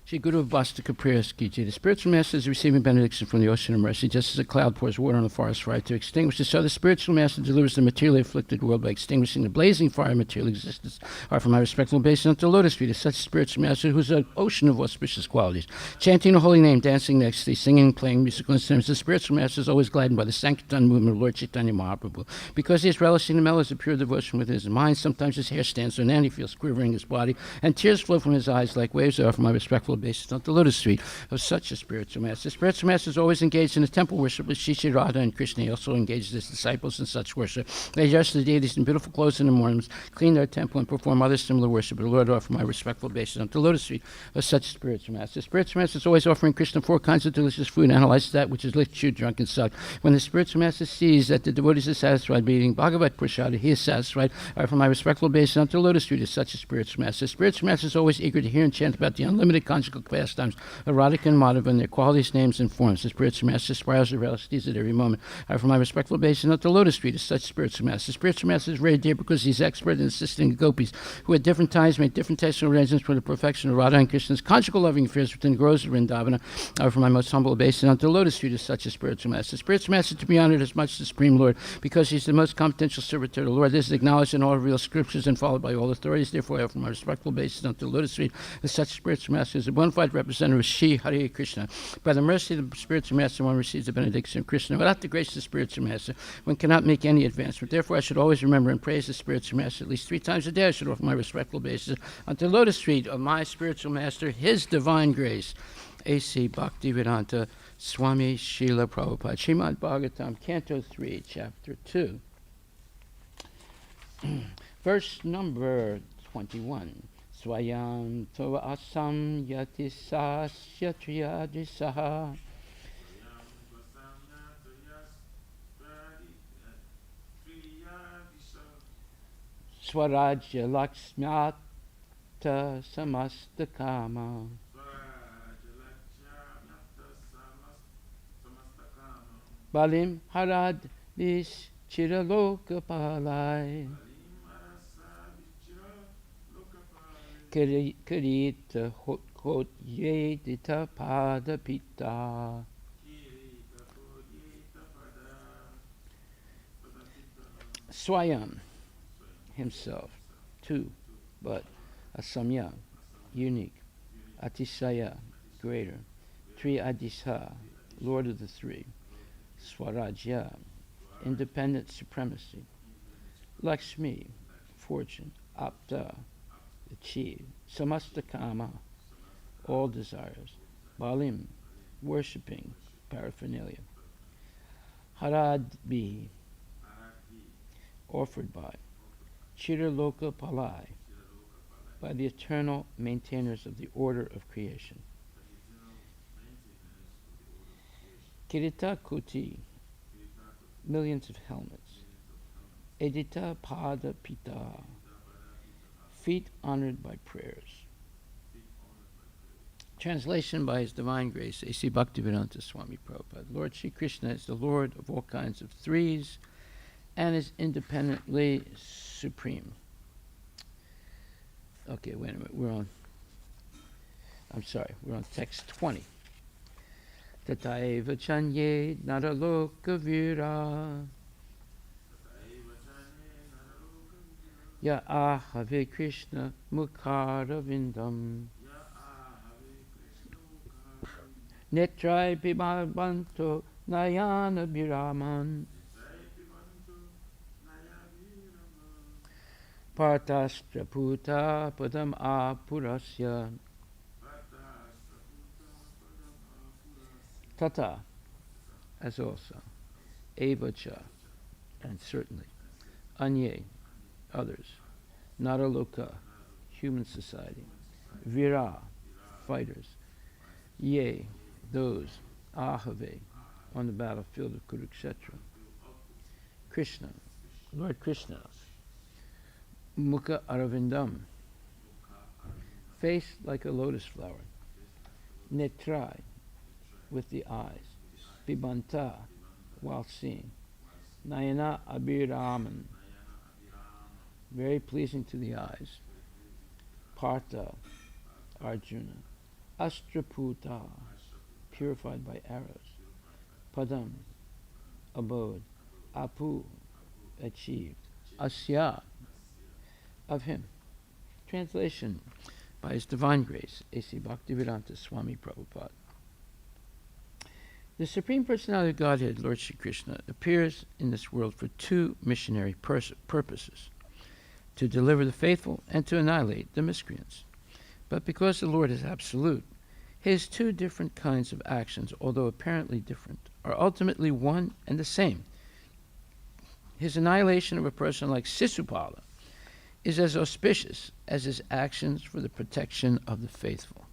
Shri Guru Vastika Prayers Ki Jai. The spiritual master is receiving benediction from the ocean of mercy, just as a cloud pours water on the forest fire to extinguish it. So the spiritual master delivers the materially afflicted world by extinguishing the blazing fire of material existence. Are from my respectful obeisance unto the lotus feet is such a spiritual master who is an ocean of auspicious qualities. Chanting the holy name, dancing in ecstasy, singing, playing musical instruments, the spiritual master is always gladdened by the Sankirtan movement of Lord Chaitanya Mahaprabhu. Because he is relishing the mellows of pure devotion within his mind, sometimes his hair stands on end, he feels quivering his body, and tears flow from his eyes like waves. Are from my respectful basis on the lotus feet of such a spiritual master. The spiritual master is always engaged in the temple worship with Shri Radha and Krishna. He also engages his disciples in such worship. They dress the deities in beautiful clothes in the mornings, clean their temple, and perform other similar worship. But the Lord offer my respectful basis on the lotus feet of such a spiritual master. The spiritual master is always offering Krishna 4 kinds of delicious food, and analyzes that which is licked, chewed, drunk, and sucked. When the spiritual master sees that the devotees are satisfied by eating Bhagavat Prasada, he is satisfied. I offer my respectful basis on the lotus feet of such a spiritual master. The spiritual master is always eager to hear and chant about the unlimited consciousness musical pastimes, erotic and modern, in their qualities, names, and forms. The spiritual master aspires to realities at every moment. I offer my respectful obeisance unto Lotus Street as such spiritual master. The spiritual master is very dear because he's expert in assisting the gopis, who at different times make different tasteful arrangements for the perfection of Radha and Krishna's conjugal loving affairs within the groves of Vrindavana. I offer my most humble obeisance unto Lotus Street as such a spiritual master. The spiritual master to be honored as much as the Supreme Lord, because he's the most confidential servitor of the Lord. This is acknowledged in all real scriptures and followed by all authorities. Therefore, I offer my respectful obeisance unto Lotus Street as such a spiritual master is a bona fide representative of Shri Hare Krishna. By the mercy of the spiritual master, one receives the benediction of Krishna. Without the grace of the spiritual master, one cannot make any advancement. Therefore, I should always remember and praise the spiritual master at least 3 times a day. I should offer my respectful obeisance unto Lotus Street of my spiritual master, His Divine Grace, A.C. Bhaktivedanta Swami Srila Prabhupada. Srimad Bhagavatam, Canto 3, Chapter 2. Verse number 21. Swayam tova asam yati sasya triyadisaha. Swarajya lakshmyata samasta kama. Balim harad vis chiraloka palai. Kirita hot yedita pada pita. Swayam, himself. 2, but asamya, unique. Atisaya, greater. Triadisha, Lord of the 3. Swarajya, independent supremacy. Lakshmi, fortune. Apta, achieved. Samastakama, all desires. Balim, worshipping, paraphernalia. Haradbi, offered by. Chiraloka Palai, by the eternal maintainers of the order of creation. Kirita Kuti, millions of helmets. Edita Pada Pita, feet honored by prayers. Translation by His Divine Grace, A.C. Bhaktivedanta Swami Prabhupada. Lord Sri Krishna is the Lord of all kinds of threes and is independently supreme. Okay, wait a minute. We're on text 20. Tataiva chanye naraloka vira ya ahave Krishna mukhara vindam netrai pibabanto nayana biraman partastra puta padam apurasya tata, as also, evacha, and certainly, anye, others, naraloka, human society, vira, fighters, ye, those, ahave, on the battlefield of Kurukshetra, Krishna, Lord Krishna, mukha aravindam, face like a lotus flower, netrai, with the eyes, bibanta, while seeing, nayana abhiraman, very pleasing to the eyes, partha, Arjuna, astraputa, purified by arrows, padam, abode, apu, achieved, asya, of him. Translation by His Divine Grace, A.C. Bhaktivedanta Swami Prabhupada. The Supreme Personality of Godhead, Lord Shri Krishna, appears in this world for 2 missionary purposes, to deliver the faithful and to annihilate the miscreants. But because the Lord is absolute, His 2 different kinds of actions, although apparently different, are ultimately one and the same. His annihilation of a person like Sisupala is as auspicious as His actions for the protection of the faithful.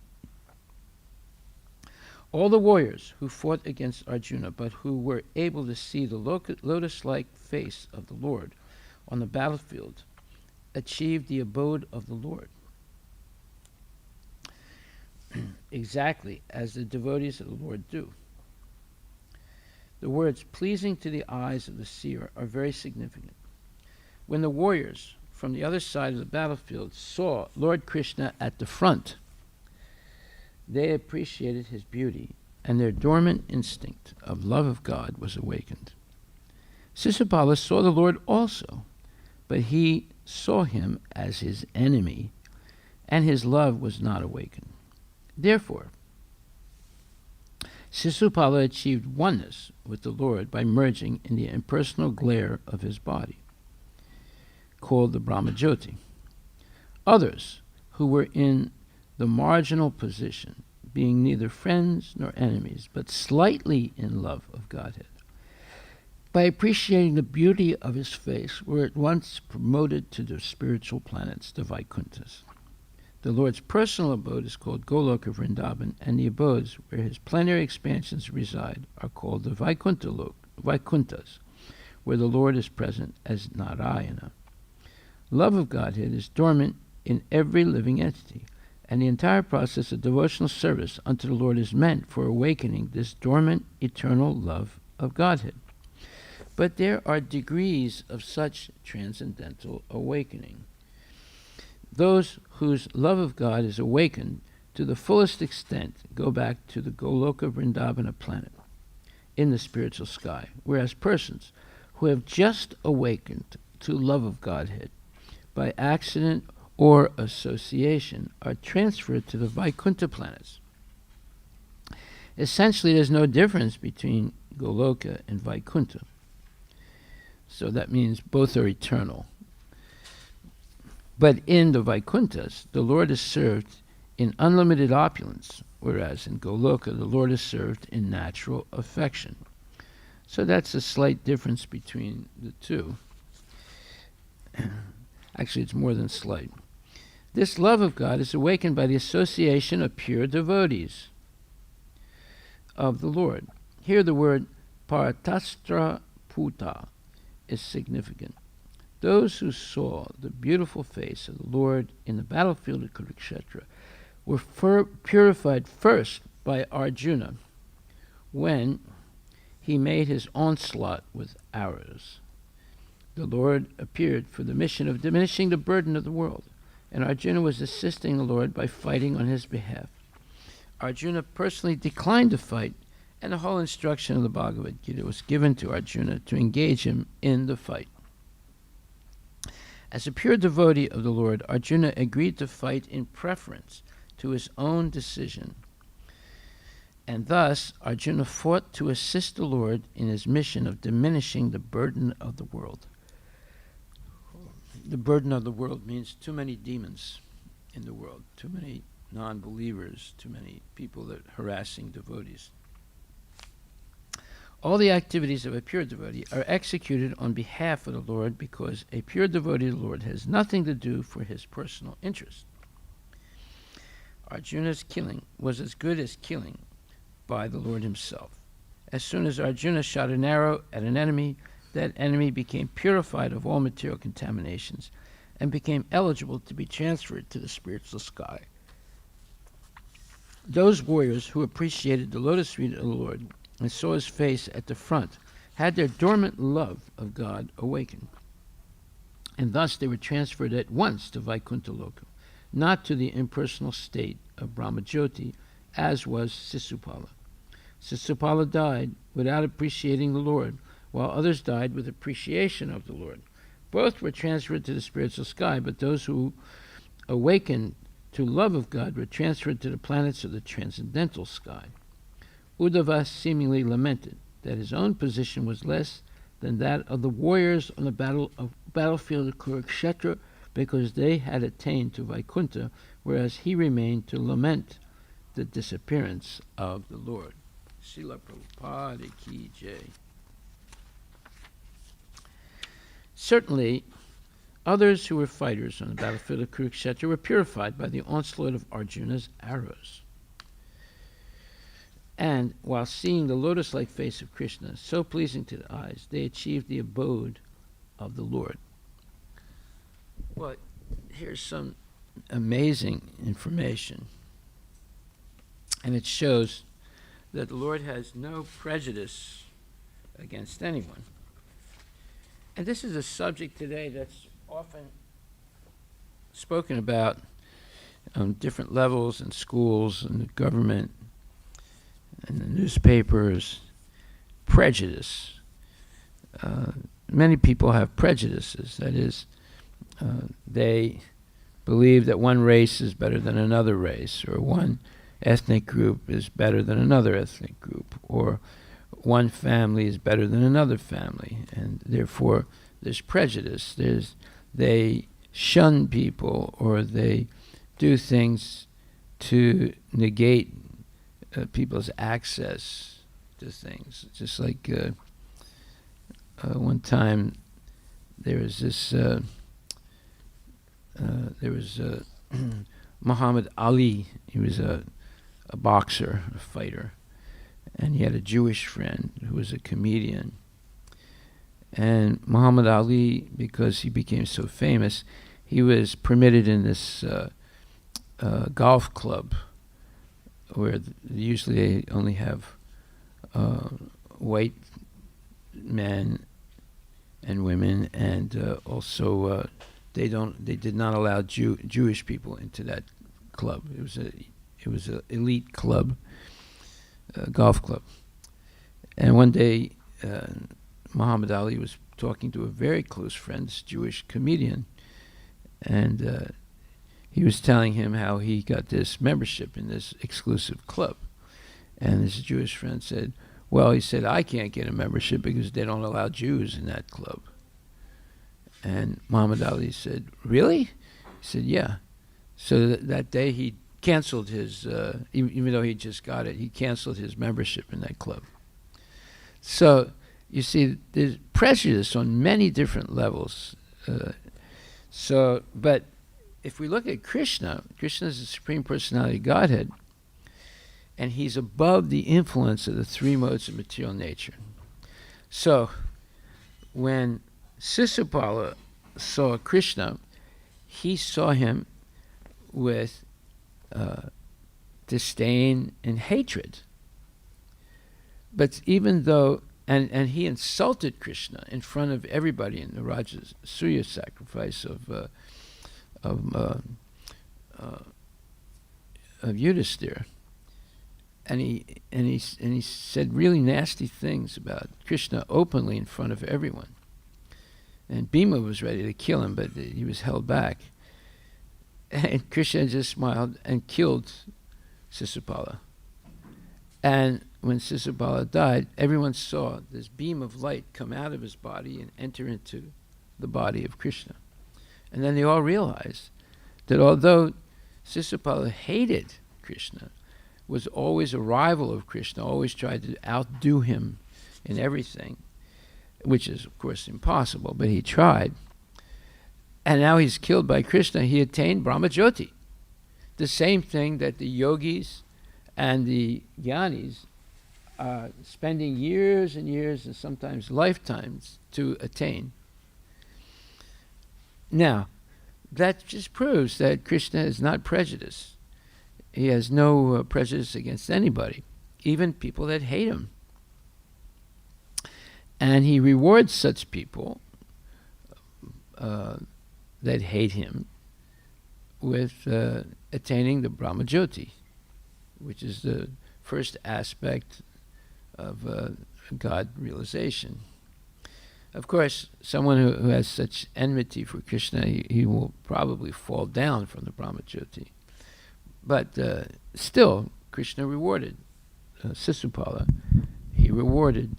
All the warriors who fought against Arjuna, but who were able to see the lotus-like face of the Lord on the battlefield, achieved the abode of the Lord. exactly as the devotees of the Lord do. The words pleasing to the eyes of the seer are very significant. When the warriors from the other side of the battlefield saw Lord Krishna at the front, they appreciated his beauty, and their dormant instinct of love of God was awakened. Sisupala saw the Lord also, but he saw him as his enemy, and his love was not awakened. Therefore, Sisupala achieved oneness with the Lord by merging in the impersonal glare of his body, called the Brahmajyoti. Others, who were in the marginal position, being neither friends nor enemies, but slightly in love of Godhead, by appreciating the beauty of his face, were at once promoted to the spiritual planets, the Vaikunthas. The Lord's personal abode is called Goloka Vrindavan, and the abodes where his plenary expansions reside are called the Vaikunthas, where the Lord is present as Narayana. Love of Godhead is dormant in every living entity, and the entire process of devotional service unto the Lord is meant for awakening this dormant, eternal love of Godhead. But there are degrees of such transcendental awakening. Those whose love of God is awakened to the fullest extent go back to the Goloka Vrindavana planet in the spiritual sky, whereas persons who have just awakened to love of Godhead by accident or association are transferred to the Vaikuntha planets. Essentially, there's no difference between Goloka and Vaikuntha. So that means both are eternal. But in the Vaikunthas, the Lord is served in unlimited opulence, whereas in Goloka, the Lord is served in natural affection. So that's a slight difference between the two. Actually, it's more than slight. This love of God is awakened by the association of pure devotees of the Lord. Here the word paratastra puta is significant. Those who saw the beautiful face of the Lord in the battlefield of Kurukshetra were purified first by Arjuna when he made his onslaught with arrows. The Lord appeared for the mission of diminishing the burden of the world, and Arjuna was assisting the Lord by fighting on his behalf. Arjuna personally declined to fight, and the whole instruction of the Bhagavad Gita was given to Arjuna to engage him in the fight. As a pure devotee of the Lord, Arjuna agreed to fight in preference to his own decision. And thus, Arjuna fought to assist the Lord in his mission of diminishing the burden of the world. The burden of the world means too many demons in the world, too many non-believers, too many people that are harassing devotees. All the activities of a pure devotee are executed on behalf of the Lord because a pure devotee of the Lord has nothing to do for his personal interest. Arjuna's killing was as good as killing by the Lord himself. As soon as Arjuna shot an arrow at an enemy, that enemy became purified of all material contaminations and became eligible to be transferred to the spiritual sky. Those warriors who appreciated the lotus feet of the Lord and saw his face at the front had their dormant love of God awakened. And thus they were transferred at once to Vaikuntha Loka, not to the impersonal state of Brahmajyoti, as was Sisupala. Sisupala died without appreciating the Lord, while others died with appreciation of the Lord. Both were transferred to the spiritual sky, but those who awakened to love of God were transferred to the planets of the transcendental sky. Uddhava seemingly lamented that his own position was less than that of the warriors on the battlefield of Kurukshetra because they had attained to Vaikuntha, whereas he remained to lament the disappearance of the Lord. Srila Prabhupada Ki Jai. Certainly, others who were fighters on the battlefield of Kurukshetra were purified by the onslaught of Arjuna's arrows. And while seeing the lotus-like face of Krishna, so pleasing to the eyes, they achieved the abode of the Lord. Well, here's some amazing information. And it shows that the Lord has no prejudice against anyone. And this is a subject today that's often spoken about on different levels in schools and the government and the newspapers. Prejudice. Many people have prejudices. That is, they believe that one race is better than another race, or one ethnic group is better than another ethnic group, or one family is better than another family, and therefore there's prejudice. They shun people, or they do things to negate people's access to things. Just like one time there was this Muhammad Ali. He was a boxer, a fighter, and he had a Jewish friend who was a comedian. And Muhammad Ali, because he became so famous, he was permitted in this golf club where usually they only have white men and women, and also they did not allow Jewish people into that club. It was an elite club, golf club. And one day, Muhammad Ali was talking to a very close friend, this Jewish comedian, and he was telling him how he got this membership in this exclusive club. And this Jewish friend said, well, he said, I can't get a membership because they don't allow Jews in that club. And Muhammad Ali said, really? He said, yeah. So that day he canceled his, even though he just got it, he canceled his membership in that club. So you see, there's prejudice on many different levels. But if we look at Krishna, Krishna is the Supreme Personality of Godhead, and he's above the influence of the three modes of material nature. So when Sisupala saw Krishna, he saw him with disdain and hatred. But even though, and he insulted Krishna in front of everybody in the Rajasuya sacrifice of Yudhisthira, and he said really nasty things about Krishna openly in front of everyone. And Bhima was ready to kill him, but he was held back. And Krishna just smiled and killed Sisupala. And when Sisupala died, everyone saw this beam of light come out of his body and enter into the body of Krishna. And then they all realized that although Sisupala hated Krishna, was always a rival of Krishna, always tried to outdo him in everything, which is, of course, impossible, but he tried. And now he's killed by Krishna. He attained Brahmajyoti, the same thing that the yogis and the jnanis are spending years and years and sometimes lifetimes to attain. Now, that just proves that Krishna is not prejudiced. He has no prejudice against anybody, even people that hate him. And he rewards such people that hate him with attaining the Brahmajyoti, which is the first aspect of God realization. Of course, someone who has such enmity for Krishna, he will probably fall down from the Brahmajyoti. But still, Krishna rewarded Sisupala. He rewarded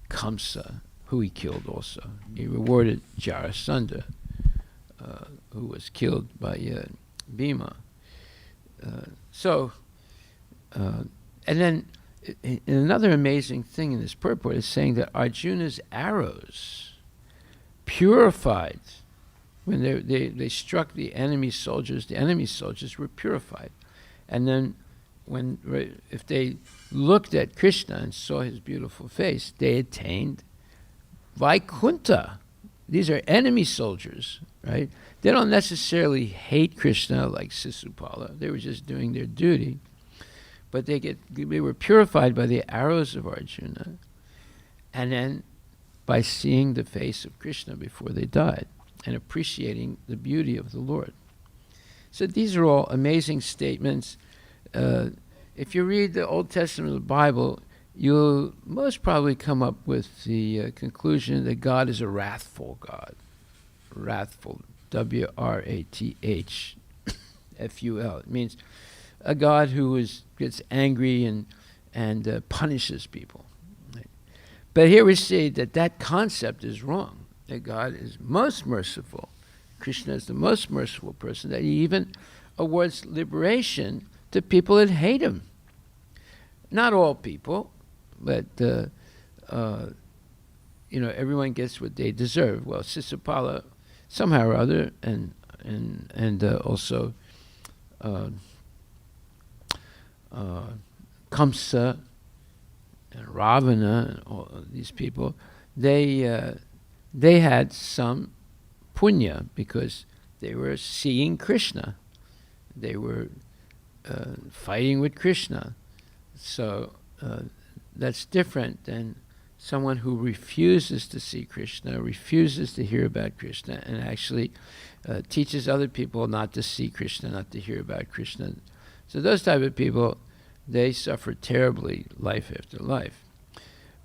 Kamsa, who he killed also. He rewarded Jarasandha, who was killed by Bhima. And then another amazing thing in this purport is saying that Arjuna's arrows purified, when they struck the enemy soldiers were purified. And then if they looked at Krishna and saw his beautiful face, they attained Vaikunta. These are enemy soldiers, right? They don't necessarily hate Krishna like Sisupala. They were just doing their duty. but they were purified by the arrows of Arjuna, and then by seeing the face of Krishna before they died and appreciating the beauty of the Lord. So these are all amazing statements. If you read the Old Testament of the Bible, you'll most probably come up with the conclusion that God is a wrathful God. Wrathful, W-R-A-T-H-F-U-L. It means a God who gets angry and punishes people. Right? But here we see that concept is wrong, that God is most merciful. Krishna is the most merciful person, that he even awards liberation to people that hate him. Not all people, but everyone gets what they deserve. Well, Sisupala, somehow or other, and also Kamsa and Ravana and all these people, they had some punya because they were seeing Krishna. They were fighting with Krishna. So that's different than someone who refuses to see Krishna, refuses to hear about Krishna, and actually teaches other people not to see Krishna, not to hear about Krishna. So those type of people, they suffer terribly life after life.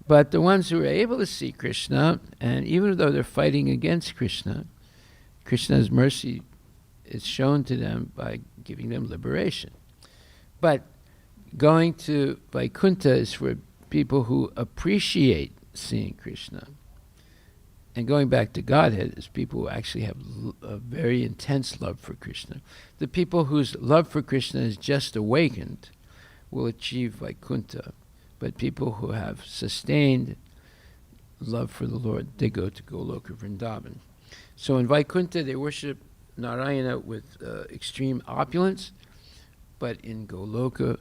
But the ones who are able to see Krishna, and even though they're fighting against Krishna, Krishna's mercy is shown to them by giving them liberation. But going to Vaikuntha is for people who appreciate seeing Krishna. And going back to Godhead is people who actually have a very intense love for Krishna. The people whose love for Krishna is just awakened will achieve Vaikuntha. But people who have sustained love for the Lord, they go to Goloka Vrindavan. So in Vaikuntha, they worship Narayana with extreme opulence, but in Goloka,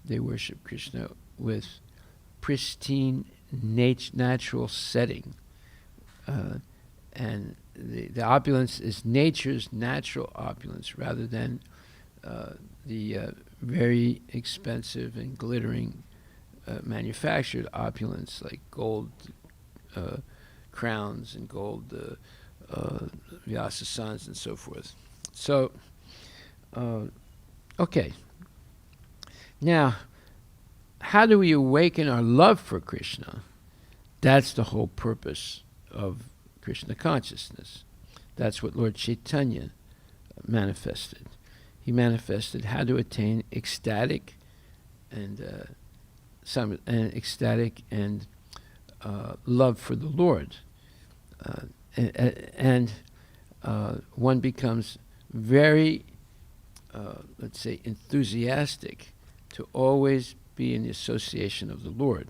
they worship Krishna with pristine, natural setting. And the opulence is nature's natural opulence rather than the very expensive and glittering manufactured opulence like gold crowns and gold vyasasans and so forth. So, okay. Now, how do we awaken our love for Krishna? That's the whole purpose of Krishna consciousness. That's what Lord Chaitanya manifested. He manifested how to attain ecstatic and love for the Lord, and one becomes very, let's say, enthusiastic to always be in the association of the Lord.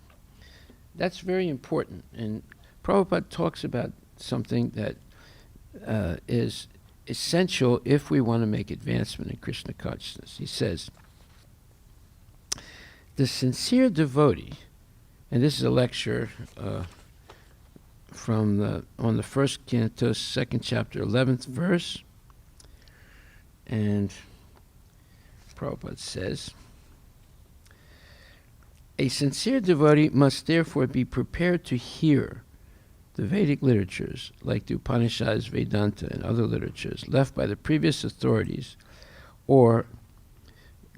That's very important, and Prabhupada talks about something that is essential if we want to make advancement in Krishna consciousness. He says, the sincere devotee, and this is a lecture on the first canto, second chapter, 11th verse, and Prabhupada says, a sincere devotee must therefore be prepared to hear the Vedic literatures, like the Upanishads, Vedanta, and other literatures left by the previous authorities or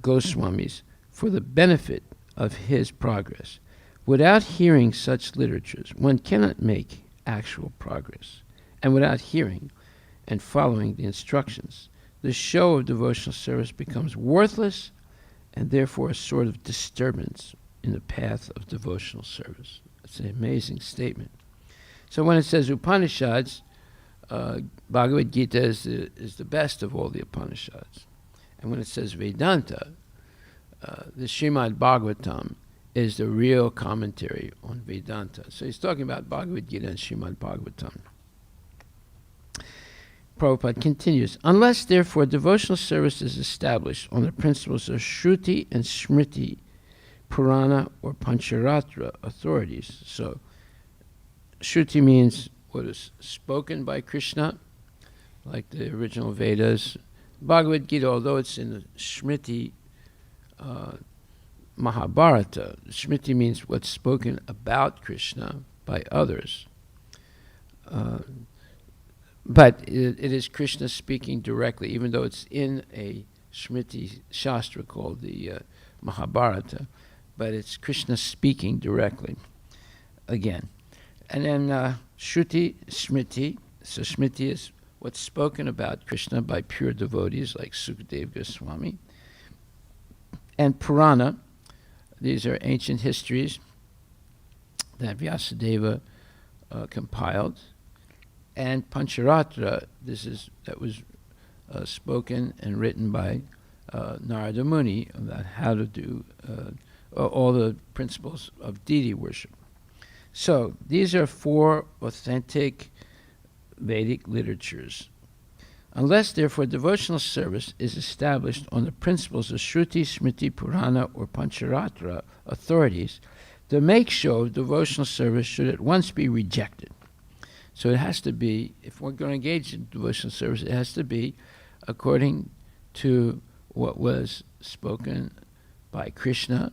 Goswamis for the benefit of his progress. Without hearing such literatures, one cannot make actual progress. And without hearing and following the instructions, the show of devotional service becomes worthless and therefore a sort of disturbance in the path of devotional service. It's an amazing statement. So when it says Upanishads, Bhagavad Gita is the best of all the Upanishads. And when it says Vedanta, the Srimad Bhagavatam is the real commentary on Vedanta. So he's talking about Bhagavad Gita and Srimad Bhagavatam. Prabhupada continues, unless therefore devotional service is established on the principles of Shruti and Smriti, Purana or Pancharatra authorities. So Shruti means what is spoken by Krishna, like the original Vedas. Bhagavad Gita, although it's in the Smriti Mahabharata. Smriti means what's spoken about Krishna by others. But it is Krishna speaking directly, even though it's in a Smriti Shastra called the Mahabharata, but it's Krishna speaking directly again. And then Shruti, Smriti. So Smriti is what's spoken about Krishna by pure devotees like Sukadeva Goswami. And Purana, these are ancient histories that Vyasadeva compiled. And Pancharatra, that was spoken and written by Narada Muni about how to do all the principles of deity worship. So these are 4 authentic Vedic literatures. Unless, therefore, devotional service is established on the principles of Shruti, Smriti, Purana, or Pancharatra authorities, the make show of devotional service should at once be rejected. So it has to be, if we're going to engage in devotional service, it has to be according to what was spoken by Krishna,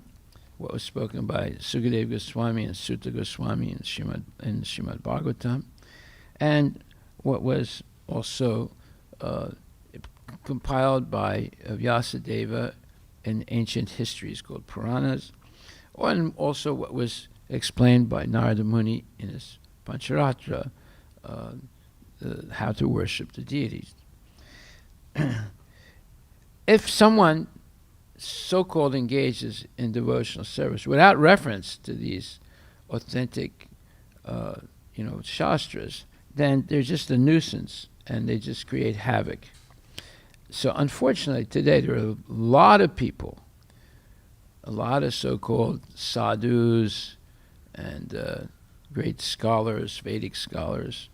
what was spoken by Sukadeva Goswami and Sutta Goswami in Srimad Bhagavatam, and what was also compiled by Vyasadeva in ancient histories called Puranas, and also what was explained by Narada Muni in his Pancharatra, how to worship the deities. If someone so-called engages in devotional service without reference to these authentic, shastras, then they're just a nuisance and they just create havoc. So unfortunately today there are a lot of people, a lot of so-called sadhus and great scholars, Vedic scholars,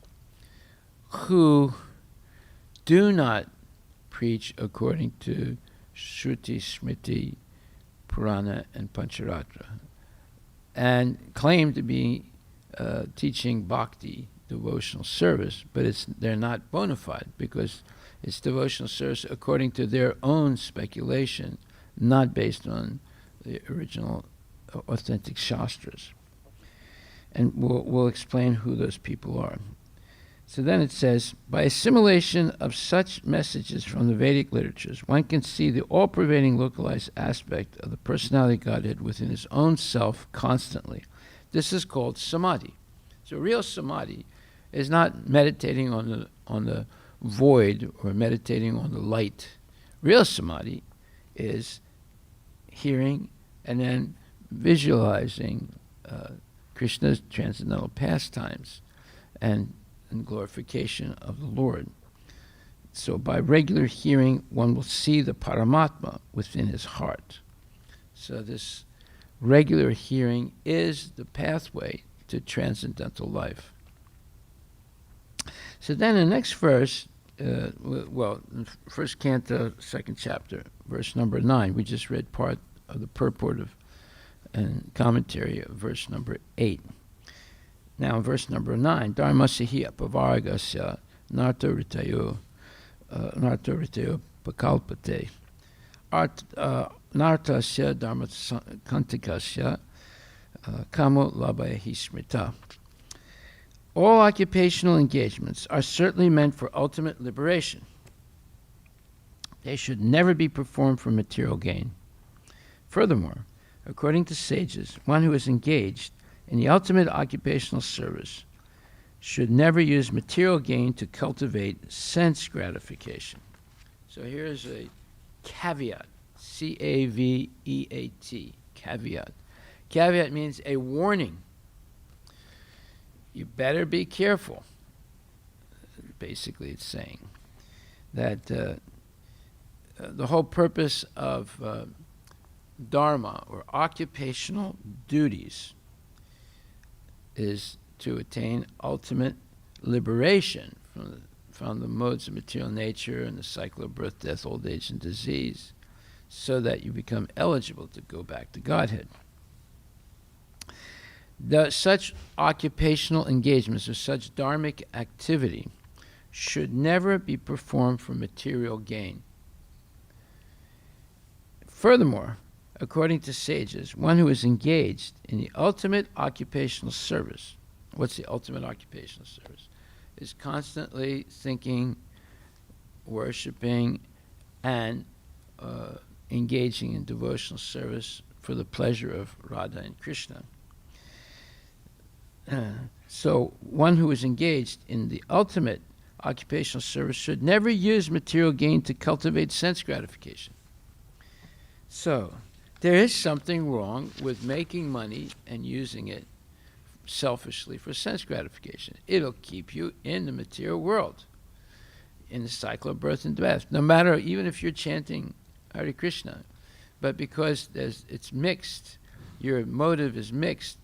who do not preach according to Shruti, Smriti, Purana, and Pancharatra, and claim to be teaching bhakti, devotional service, but they're not bona fide because it's devotional service according to their own speculation, not based on the original authentic shastras. And we'll explain who those people are. So then it says, by assimilation of such messages from the Vedic literatures, one can see the all-pervading localized aspect of the personality Godhead within his own self constantly. This is called samadhi. So real samadhi is not meditating on the void or meditating on the light. Real samadhi is hearing and then visualizing Krishna's transcendental pastimes and glorification of the Lord. So by regular hearing, one will see the Paramatma within his heart. So this regular hearing is the pathway to transcendental life. So then in the next verse, first canto, second chapter, verse number 9, we just read part of the purport of and commentary of verse number 8. Now in verse number 9, Dharmasya apavaragasya narto ritayo pakalpate nartasya dharmakantikasya kamo labayahi smrita. All occupational engagements are certainly meant for ultimate liberation. They should never be performed for material gain. Furthermore, according to sages, one who is engaged in the ultimate occupational service should never use material gain to cultivate sense gratification. So here's a caveat, C-A-V-E-A-T, caveat. Caveat means a warning. You better be careful. Basically, it's saying that the whole purpose of dharma or occupational duties is to attain ultimate liberation from the modes of material nature and the cycle of birth, death, old age, and disease, so that you become eligible to go back to Godhead. Such occupational engagements or such dharmic activity should never be performed for material gain. Furthermore, according to sages, one who is engaged in the ultimate occupational service. What's the ultimate occupational service? Is constantly thinking, worshiping, and engaging in devotional service for the pleasure of Radha and Krishna. So one who is engaged in the ultimate occupational service should never use material gain to cultivate sense gratification. So there is something wrong with making money and using it selfishly for sense gratification. It'll keep you in the material world, in the cycle of birth and death, no matter, even if you're chanting Hare Krishna. But because it's mixed, your motive is mixed,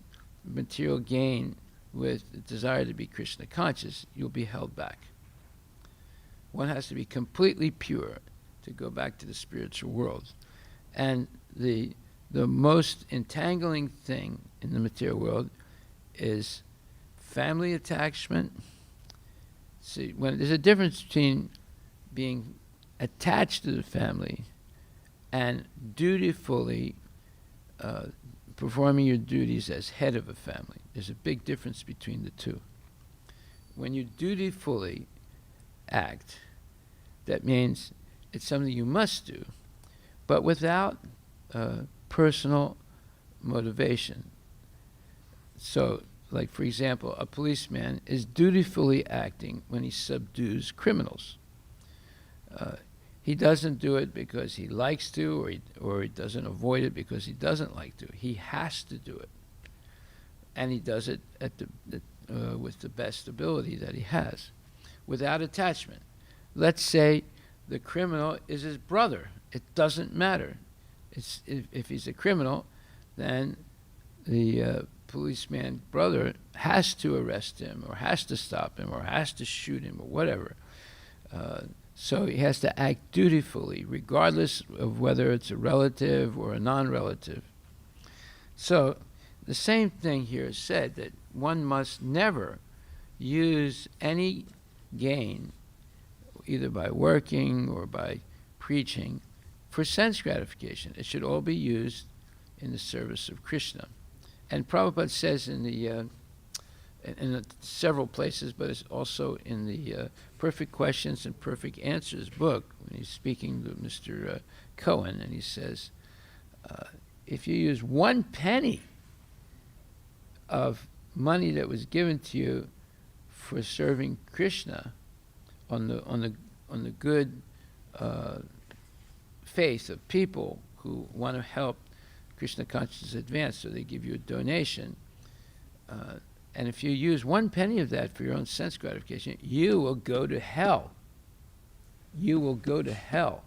material gain with the desire to be Krishna conscious, you'll be held back. One has to be completely pure to go back to the spiritual world. And the most entangling thing in the material world is family attachment. See, when there's a difference between being attached to the family and dutifully performing your duties as head of a family. There's a big difference between the two. When you dutifully act, that means it's something you must do, but without personal motivation. So, like for example, a policeman is dutifully acting when he subdues criminals. He doesn't do it because he likes to, or he doesn't avoid it because he doesn't like to. He has to do it, and he does it at with the best ability that he has, without attachment. Let's say the criminal is his brother. It doesn't matter. If he's a criminal, then the policeman brother has to arrest him, or has to stop him, or has to shoot him, or whatever. So he has to act dutifully, regardless of whether it's a relative or a non-relative. So the same thing here is said, that one must never use any gain, either by working or by preaching, for sense gratification. It should all be used in the service of Krishna. And Prabhupada says in several places, but it's also in the Perfect Questions and Perfect Answers book, when he's speaking to Mr. Cohen, and he says, if you use 1 penny of money that was given to you for serving Krishna on the good faith of people who want to help Krishna consciousness advance, so they give you a donation, and if you use 1 penny of that for your own sense gratification, you will go to hell. You will go to hell.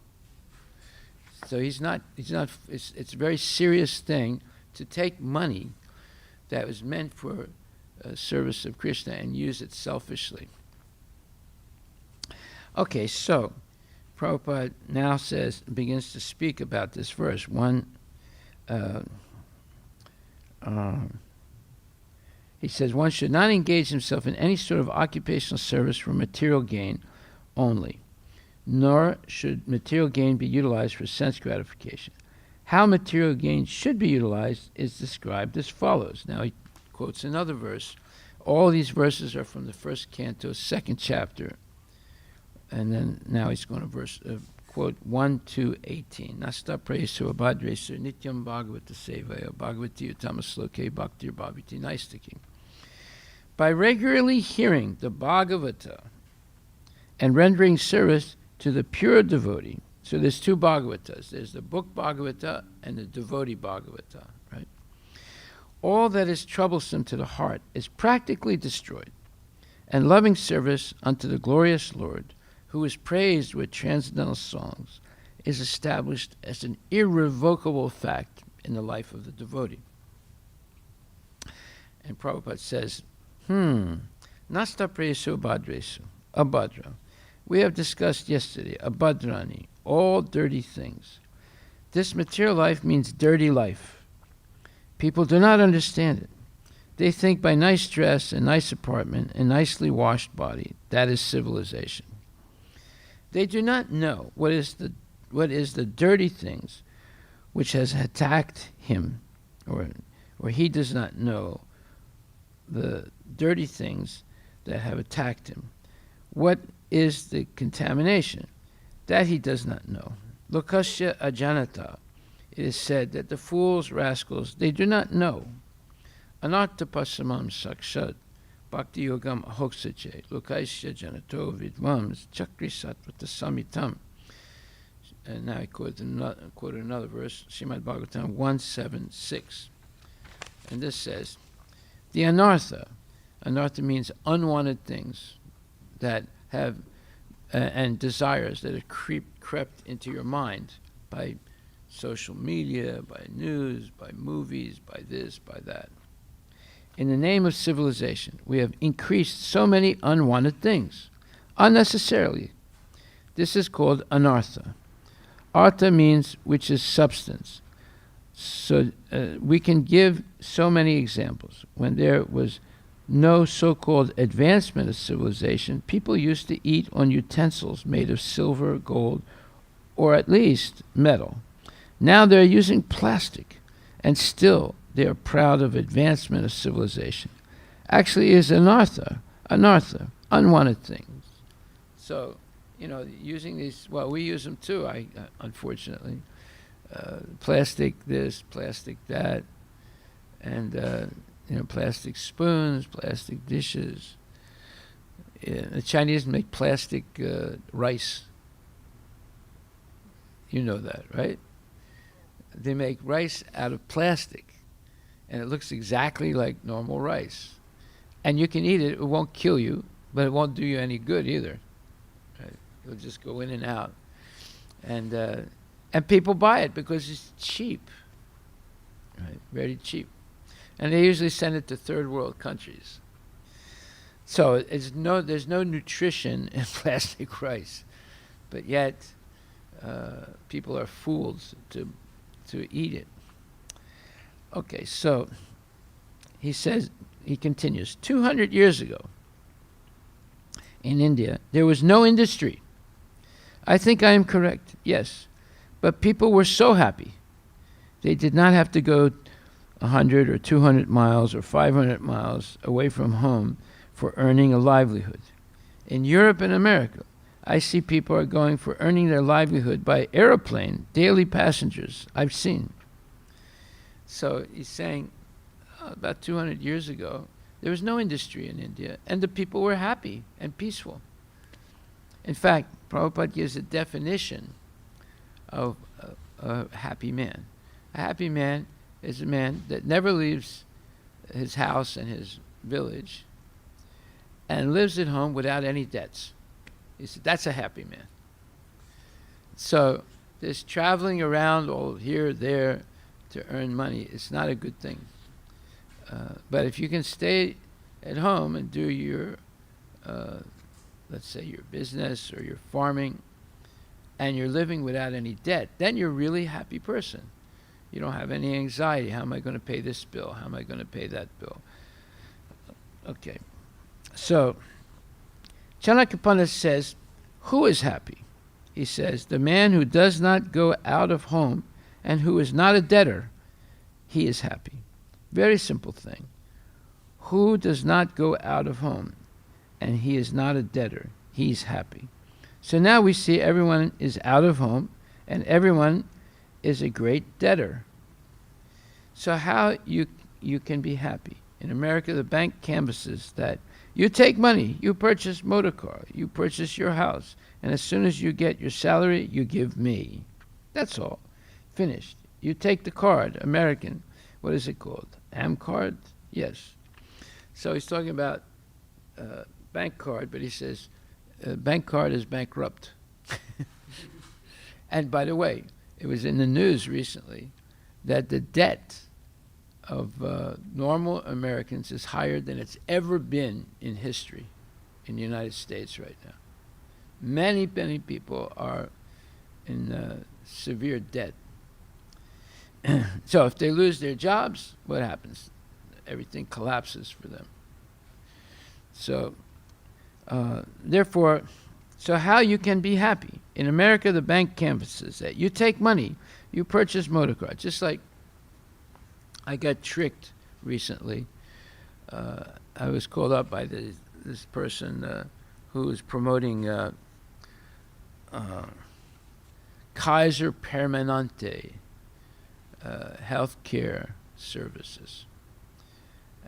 So it's a very serious thing to take money that was meant for service of Krishna and use it selfishly. Okay, so Prabhupada now begins to speak about this verse. He says, one should not engage himself in any sort of occupational service for material gain only, nor should material gain be utilized for sense gratification. How material gain should be utilized is described as follows. Now he quotes another verse. All these verses are from the first canto, 2nd chapter. And then now he's going to quote 1 to 18. Nasta presu abhadresu nityam bhagavata sevaya bhagavati uttamasloke bhaktir bhaviti naistaki. By regularly hearing the Bhagavata and rendering service to the pure devotee, so there's 2 Bhagavatas. There's the book Bhagavata and the devotee Bhagavata, right? All that is troublesome to the heart is practically destroyed, and loving service unto the glorious Lord, who is praised with transcendental songs, is established as an irrevocable fact in the life of the devotee. And Prabhupada says, Nasta presu abhadresu, abhadra. We have discussed yesterday, abhadrani, all dirty things. This material life means dirty life. People do not understand it. They think by nice dress, a nice apartment, a nicely washed body, that is civilization. They do not know what is the dirty things which has attacked him, or he does not know the dirty things that have attacked him. What is the contamination? That he does not know. Lokasya ajanata. It is said that the fools, rascals, they do not know. Anartha pasamam sakshat bhakti yogam ahoksache lokasya janato vidvams chakri satvata samitam. And now I quote another verse, Srimad Bhagavatam 176. And this says, the anartha means unwanted things that have, and desires that have crept into your mind by social media, by news, by movies, by this, by that. In the name of civilization, we have increased so many unwanted things, unnecessarily. This is called anartha. Artha means which is substance. So we can give so many examples. When there was no so-called advancement of civilization, people used to eat on utensils made of silver, gold, or at least metal. Now they're using plastic, and still they are proud of advancement of civilization. Actually, it is anartha, unwanted things. So, using these, well, we use them too, unfortunately. Plastic this, plastic that, and plastic spoons, plastic dishes. The Chinese make plastic rice. You know that, right? They make rice out of plastic, and it looks exactly like normal rice. And you can eat it. It won't kill you, but it won't do you any good either. Right? It'll just go in and out. And people buy it because it's cheap, right? Very cheap. And they usually send it to third world countries. So there's no nutrition in plastic rice, but yet people are fooled to eat it. Okay, so he continues, 200 years ago in India, there was no industry. I think I am correct, yes. But people were so happy. They did not have to go 100 or 200 miles or 500 miles away from home for earning a livelihood. In Europe and America, I see people are going for earning their livelihood by airplane, daily passengers. I've seen. So he's saying about 200 years ago, there was no industry in India, and the people were happy and peaceful. In fact, Prabhupada gives a definition of a happy man. A happy man is a man that never leaves his house and his village and lives at home without any debts. He said, that's a happy man. So this traveling around all here, there to earn money, it's not a good thing. But if you can stay at home and do your, let's say your business or your farming, and you're living without any debt, then you're a really happy person. You don't have any anxiety. How am I going to pay this bill? How am I going to pay that bill? Okay. So, Chanakya says, who is happy? He says, the man who does not go out of home and who is not a debtor, he is happy. Very simple thing. Who does not go out of home and he is not a debtor, he's happy. So now we see everyone is out of home and everyone is a great debtor. So how you can be happy? In America, the bank canvasses that you take money, you purchase motor car, you purchase your house, and as soon as you get your salary, you give me. That's all. Finished. You take the card, American, what is it called? AM card? Yes. So he's talking about bank card, but he says bank card is bankrupt. And by the way, it was in the news recently that the debt of normal Americans is higher than it's ever been in history in the United States right now. Many, many people are in severe debt. So if they lose their jobs, what happens? Everything collapses for them. So, therefore, so how you can be happy? In America, the bank canvasses that you take money, You purchase motor cars. Just like I got tricked recently. I was called up by this person who was promoting Kaiser Permanente healthcare services.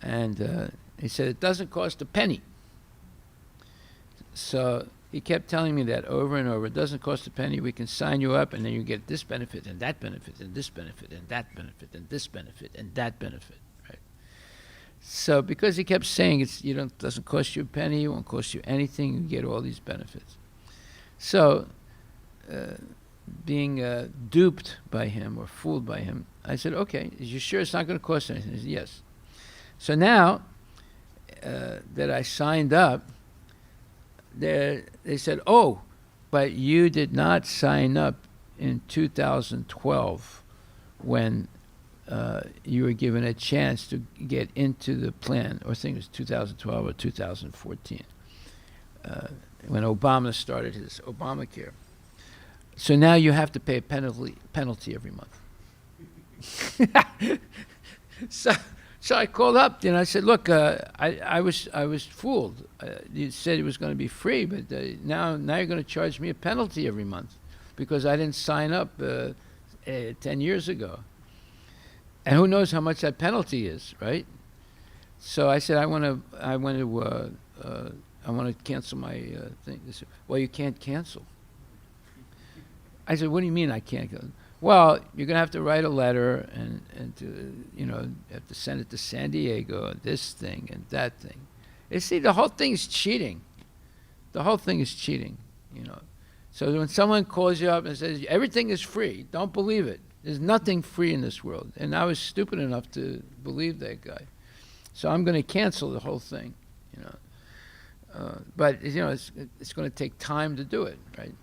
And he said, it doesn't cost a penny. So he kept telling me that over and over. It doesn't cost a penny. We can sign you up, and then you get this benefit, and that benefit, and this benefit, and that benefit, and this benefit, and that benefit. Right? So because he kept saying it doesn't cost you a penny, it won't cost you anything, you get all these benefits. So being duped by him or fooled by him, I said, okay, is you sure it's not going to cost anything? He said, yes. So now that I signed up, they said, oh, but you did not sign up in 2012 when you were given a chance to get into the plan, or I think it was 2012 or 2014, when Obama started his Obamacare. So now you have to pay a penalty every month. So I called up and I said, look, I was fooled. You said it was going to be free, but now you're going to charge me a penalty every month because I didn't sign up 10 years ago. And who knows how much that penalty is, right? So I said, I want to cancel my thing. They said, well, you can't cancel. I said, what do you mean I can't go? Well, you're going to have to write a letter and you have to send it to San Diego, and this thing and that thing. You see, the whole thing is cheating. The whole thing is cheating, So when someone calls you up and says, everything is free, don't believe it. There's nothing free in this world. And I was stupid enough to believe that guy. So I'm going to cancel the whole thing, But, it's going to take time to do it, right?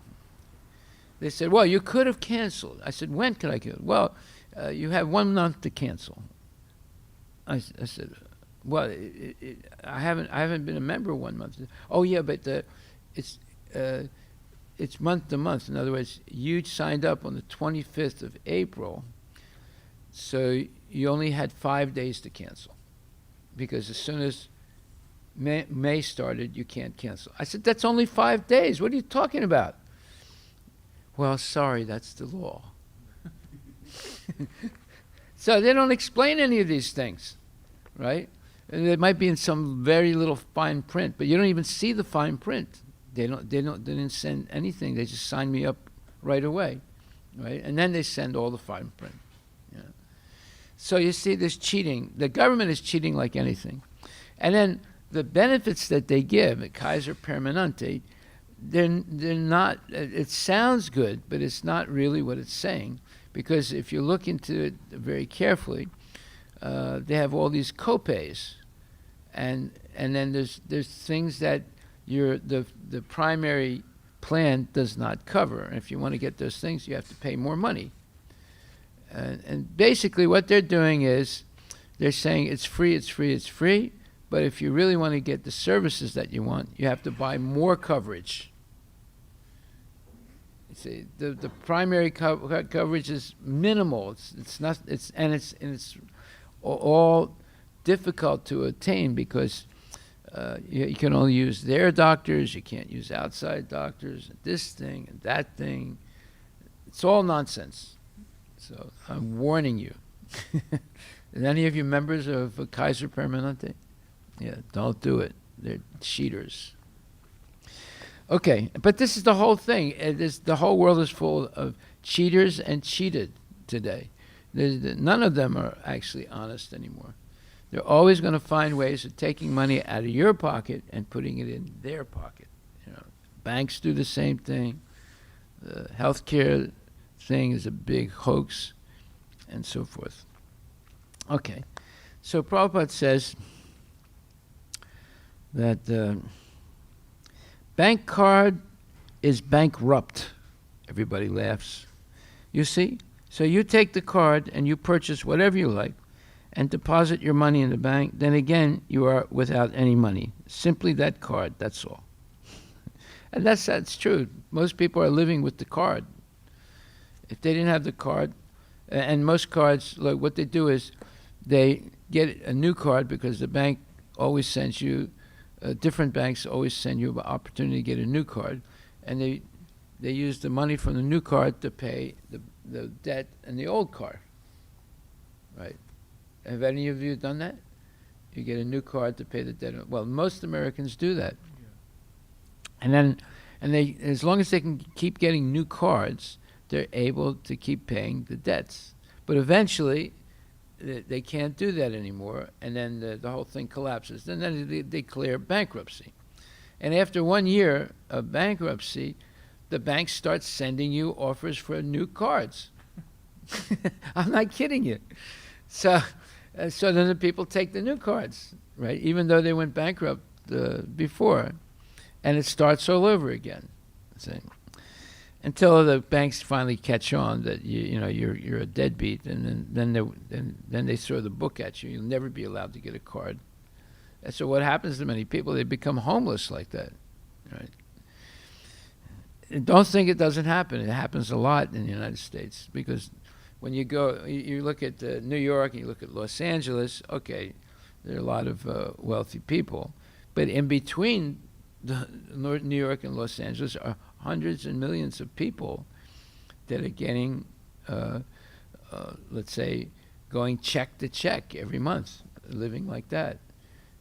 They said, well, you could have canceled. I said, when could I cancel? Well, you have 1 month to cancel. I said, well, I haven't been a member 1 month. Oh, yeah, but it's month to month. In other words, you signed up on the 25th of April, so you only had 5 days to cancel. Because as soon as May started, you can't cancel. I said, that's only 5 days. What are you talking about? Well, sorry, that's the law. So they don't explain any of these things, right? And it might be in some very little fine print, but you don't even see the fine print. They didn't send anything. They just signed me up right away, right? And then they send all the fine print. Yeah. So you see this cheating. The government is cheating like anything. And then the benefits that they give at Kaiser Permanente, they're not, it sounds good, but it's not really what it's saying. Because if you look into it very carefully, they have all these copays. And then there's things that the primary plan does not cover. And if you want to get those things, you have to pay more money. And basically what they're doing is they're saying it's free, it's free, it's free. But if you really want to get the services that you want, you have to buy more coverage. See, the primary coverage is minimal. It's all difficult to attain because you can only use their doctors. You can't use outside doctors. And this thing and that thing. It's all nonsense. So I'm warning you. Is any of you members of Kaiser Permanente? Yeah, don't do it. They're cheaters. Okay, but this is the whole thing. The whole world is full of cheaters and cheated today. None of them are actually honest anymore. They're always going to find ways of taking money out of your pocket and putting it in their pocket. Banks do the same thing. The healthcare thing is a big hoax, and so forth. Okay, so Prabhupada says that bank card is bankrupt. Everybody laughs. You see? So you take the card and you purchase whatever you like and deposit your money in the bank. Then again, you are without any money. Simply that card, that's all. And that's true. Most people are living with the card. If they didn't have the card, And most cards, look, what they do is they get a new card because the bank always sends you, different banks always send you an opportunity to get a new card, and they use the money from the new card to pay the debt and the old card, right? Have any of you done that? You get a new card to pay the debt. Well, most Americans do that. And they, as long as they can keep getting new cards, they're able to keep paying the debts. But eventually, they can't do that anymore, and then the whole thing collapses. And then they declare bankruptcy. And after 1 year of bankruptcy, the bank starts sending you offers for new cards. I'm not kidding you. So then the people take the new cards, right? Even though they went bankrupt before, and it starts all over again. See? Until the banks finally catch on that you're a deadbeat, and then they throw the book at you. You'll never be allowed to get a card. And so what happens to many people? They become homeless like that, right? And don't think it doesn't happen. It happens a lot in the United States, because when you go, you look at New York and you look at Los Angeles. Okay, there are a lot of wealthy people, but in between New York and Los Angeles are hundreds and millions of people that are getting, let's say, going check to check every month, living like that,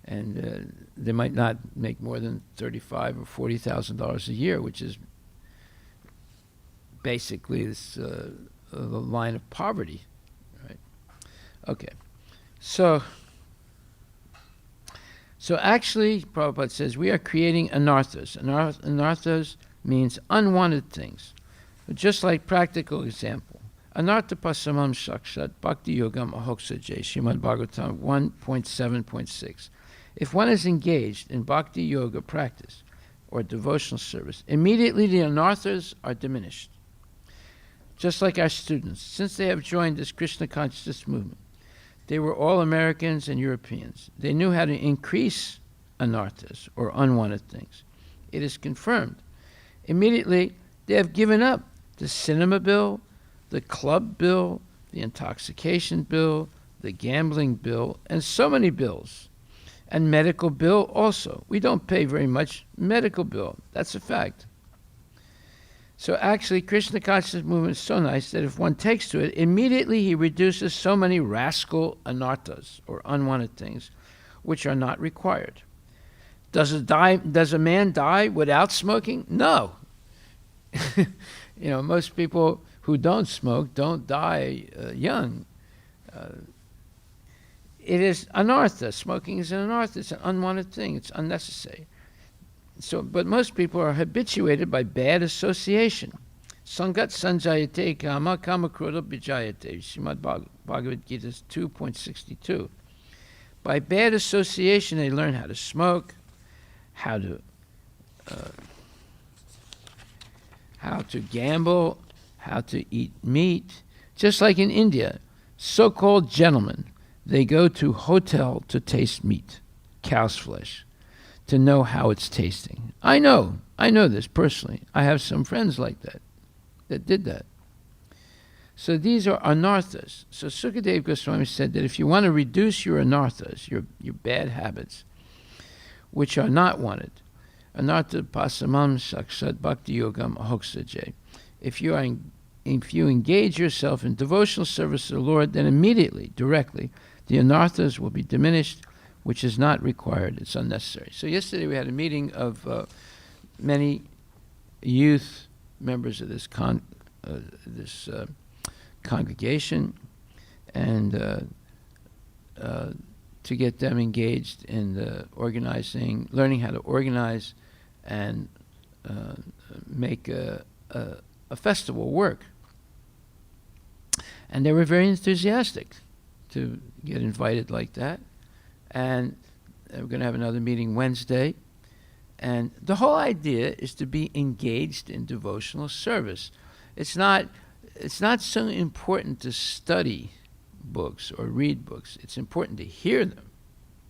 and they might not make more than $35,000 or $40,000 a year, which is basically the line of poverty, right? Okay, so actually, Prabhupada says we are creating anarthas. Anarthas means unwanted things. But just like practical example, anartha pasamam shakshat bhakti yogam ahoksaje, Srimad Bhagavatam 1.7.6. If one is engaged in bhakti yoga practice or devotional service, immediately the anarthas are diminished. Just like our students, since they have joined this Krishna consciousness movement, they were all Americans and Europeans. They knew how to increase anarthas, or unwanted things. It is confirmed. Immediately, they have given up the cinema bill, the club bill, the intoxication bill, the gambling bill, and so many bills. And medical bill also. We don't pay very much medical bill. That's a fact. So actually, Krishna consciousness movement is so nice that if one takes to it, immediately he reduces so many rascal anarthas, or unwanted things, which are not required. Does a man die without smoking? No. Most people who don't smoke don't die young. It is anartha. Smoking is an anartha. It's an unwanted thing. It's unnecessary. But most people are habituated by bad association. Sangat sanjayate kama kama krodha bijayate. Srimad Bhagavad Gita 2.62. By bad association, they learn how to smoke, how to gamble, how to eat meat. Just like in India, so-called gentlemen, they go to hotel to taste meat, cow's flesh, to know how it's tasting. I know this personally. I have some friends like that did that. So these are anarthas. So Sukadeva Goswami said that if you want to reduce your anarthas, your bad habits, which are not wanted, anartha pasamam sakshat bhakti yogam ahoksaje. If you engage yourself in devotional service to the Lord, then immediately, directly, the anarthas will be diminished, which is not required. It's unnecessary. So yesterday we had a meeting of many youth members of this congregation, and to get them engaged in learning how to organize and make a festival work. And they were very enthusiastic to get invited like that. And we're going to have another meeting Wednesday. And the whole idea is to be engaged in devotional service. It's not so important to study books or read books. It's important to hear them,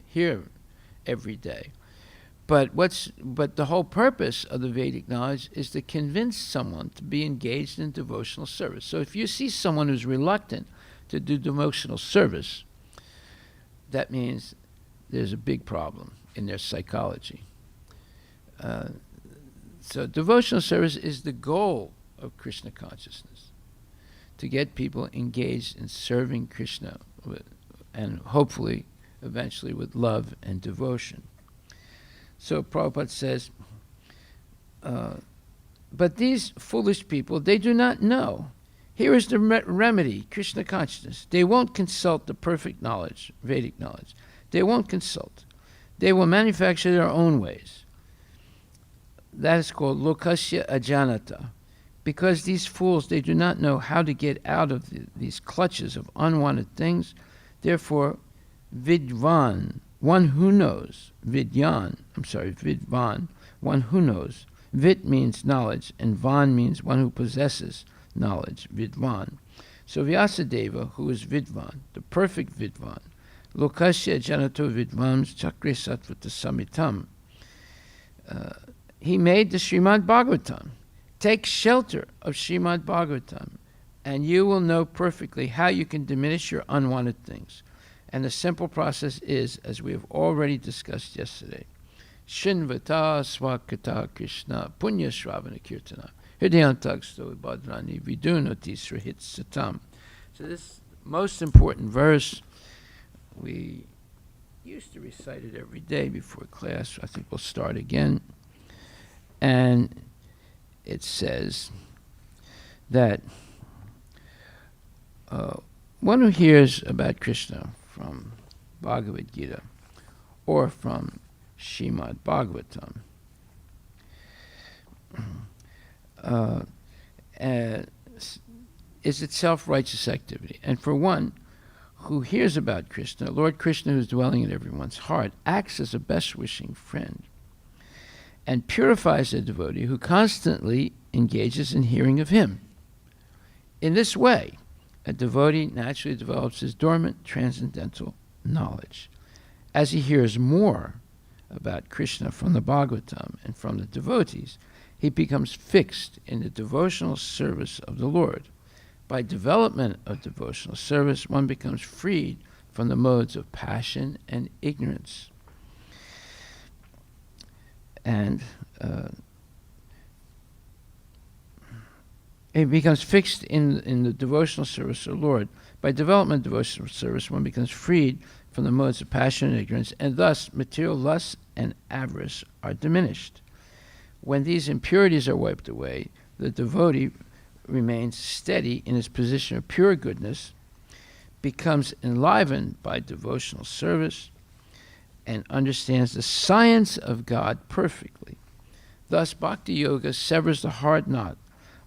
hear every day. But the whole purpose of the Vedic knowledge is to convince someone to be engaged in devotional service. So if you see someone who's reluctant to do devotional service, that means there's a big problem in their psychology. So devotional service is the goal of Krishna consciousness, to get people engaged in serving Krishna and hopefully eventually with love and devotion. So Prabhupada says, but these foolish people, they do not know. Here is the remedy, Krishna consciousness. They won't consult the perfect knowledge, Vedic knowledge. They won't consult. They will manufacture their own ways. That is called lokasya ajanata. Because these fools, they do not know how to get out of these clutches of unwanted things. Therefore, vidvan, one who knows, vidvan, one who knows. Vit means knowledge, and van means one who possesses knowledge, vidvan. So Vyasadeva, who is vidvan, the perfect vidvan, lokasya janato vidvam chakre sattvata samitam, he made the Srimad Bhagavatam. Take shelter of Srimad Bhagavatam, and you will know perfectly how you can diminish your unwanted things. And the simple process is, as we have already discussed yesterday, Shinvata Swakata Krishna Punya Shravana Kirtana Hridayantagsto Badrani Vidunati Srahit Satam. So this most important verse, we used to recite it every day before class. I think we'll start again. And it says that one who hears about Krishna from Bhagavad Gita or from Srimad Bhagavatam is itself righteous activity. And for one who hears about Krishna, Lord Krishna, who is dwelling in everyone's heart, acts as a best-wishing friend and purifies a devotee who constantly engages in hearing of him. In this way, a devotee naturally develops his dormant transcendental knowledge. As he hears more about Krishna from the Bhagavatam and from the devotees, he becomes fixed in the devotional service of the Lord. By development of devotional service, one becomes freed from the modes of passion and ignorance. And it becomes fixed in the devotional service of the Lord. By development of devotional service, one becomes freed from the modes of passion and ignorance, and thus material lust and avarice are diminished. When these impurities are wiped away, the devotee remains steady in his position of pure goodness, becomes enlivened by devotional service, and understands the science of God perfectly. Thus, Bhakti Yoga severs the hard knot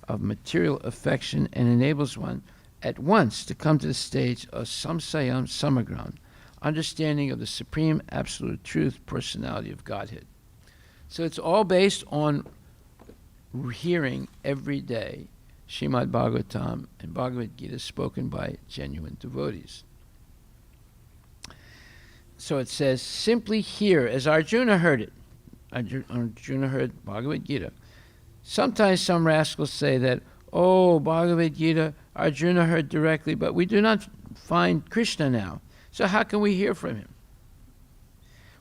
of material affection and enables one at once to come to the stage of samsayam samagram, understanding of the supreme absolute truth, personality of Godhead. So it's all based on hearing every day Srimad Bhagavatam and Bhagavad Gita spoken by genuine devotees. So it says, simply hear, as Arjuna heard it. Arjuna heard Bhagavad Gita. Sometimes some rascals say that, oh, Bhagavad Gita, Arjuna heard directly, but we do not find Krishna now. So how can we hear from him?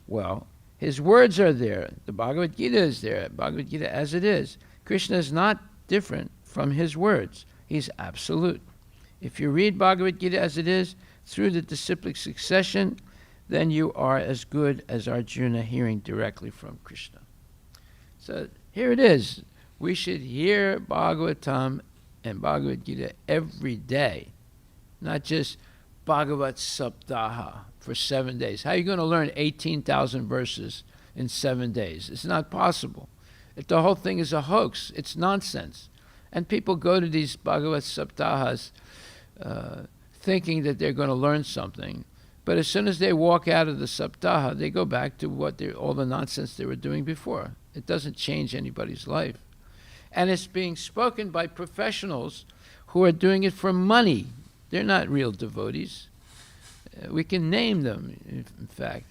Well, his words are there. The Bhagavad Gita is there. Bhagavad Gita as it is. Krishna is not different from his words. He's absolute. If you read Bhagavad Gita as it is, through the disciplic succession, then you are as good as Arjuna hearing directly from Krishna. So here it is. We should hear Bhagavatam and Bhagavad Gita every day, not just Bhagavat Saptaha for 7 days. How are you going to learn 18,000 verses in 7 days? It's not possible. The whole thing is a hoax. It's nonsense. And people go to these Bhagavat Saptahas thinking that they're going to learn something. But as soon as they walk out of the Saptaha, they go back to all the nonsense they were doing before. It doesn't change anybody's life. And it's being spoken by professionals who are doing it for money. They're not real devotees. We can name them, in fact.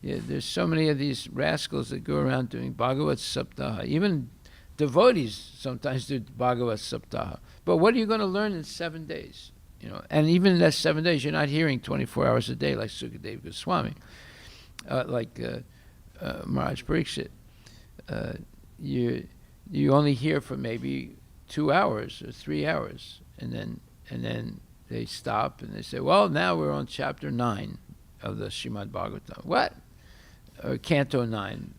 Yeah, there's so many of these rascals that go around doing Bhagavat Saptaha. Even devotees sometimes do Bhagavat Saptaha. But what are you going to learn in 7 days? And even in that 7 days, you're not hearing 24 hours a day like Sukadeva Goswami, like Maharaj Pariksit. You only hear for maybe 2 hours or 3 hours, and then they stop and they say, well, now we're on chapter 9 of the Srimad Bhagavatam. What? Or Canto 9.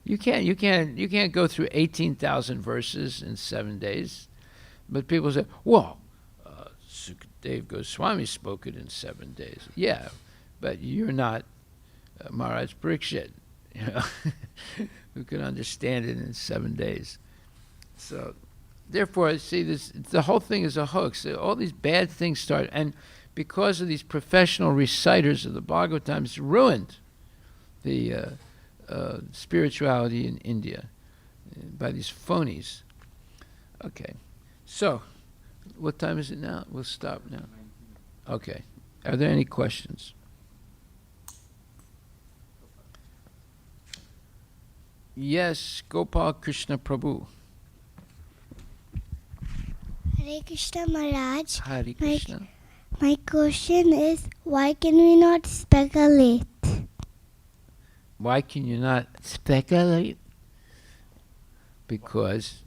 You can't go through 18,000 verses in 7 days. But people say, well, Sukadeva Goswami spoke it in 7 days. Yeah, but you're not Maharaj Pariksit, who can understand it in 7 days. So, therefore, see, the whole thing is a hoax. All these bad things start, and because of these professional reciters of the Bhagavatam, it's ruined the spirituality in India by these phonies. Okay, so what time is it now? We'll stop now. Okay, are there any questions? Yes, Gopal Krishna Prabhu. Hare Krishna Maharaj. Hare Krishna. My question is, why can we not speculate? Why can you not speculate? Because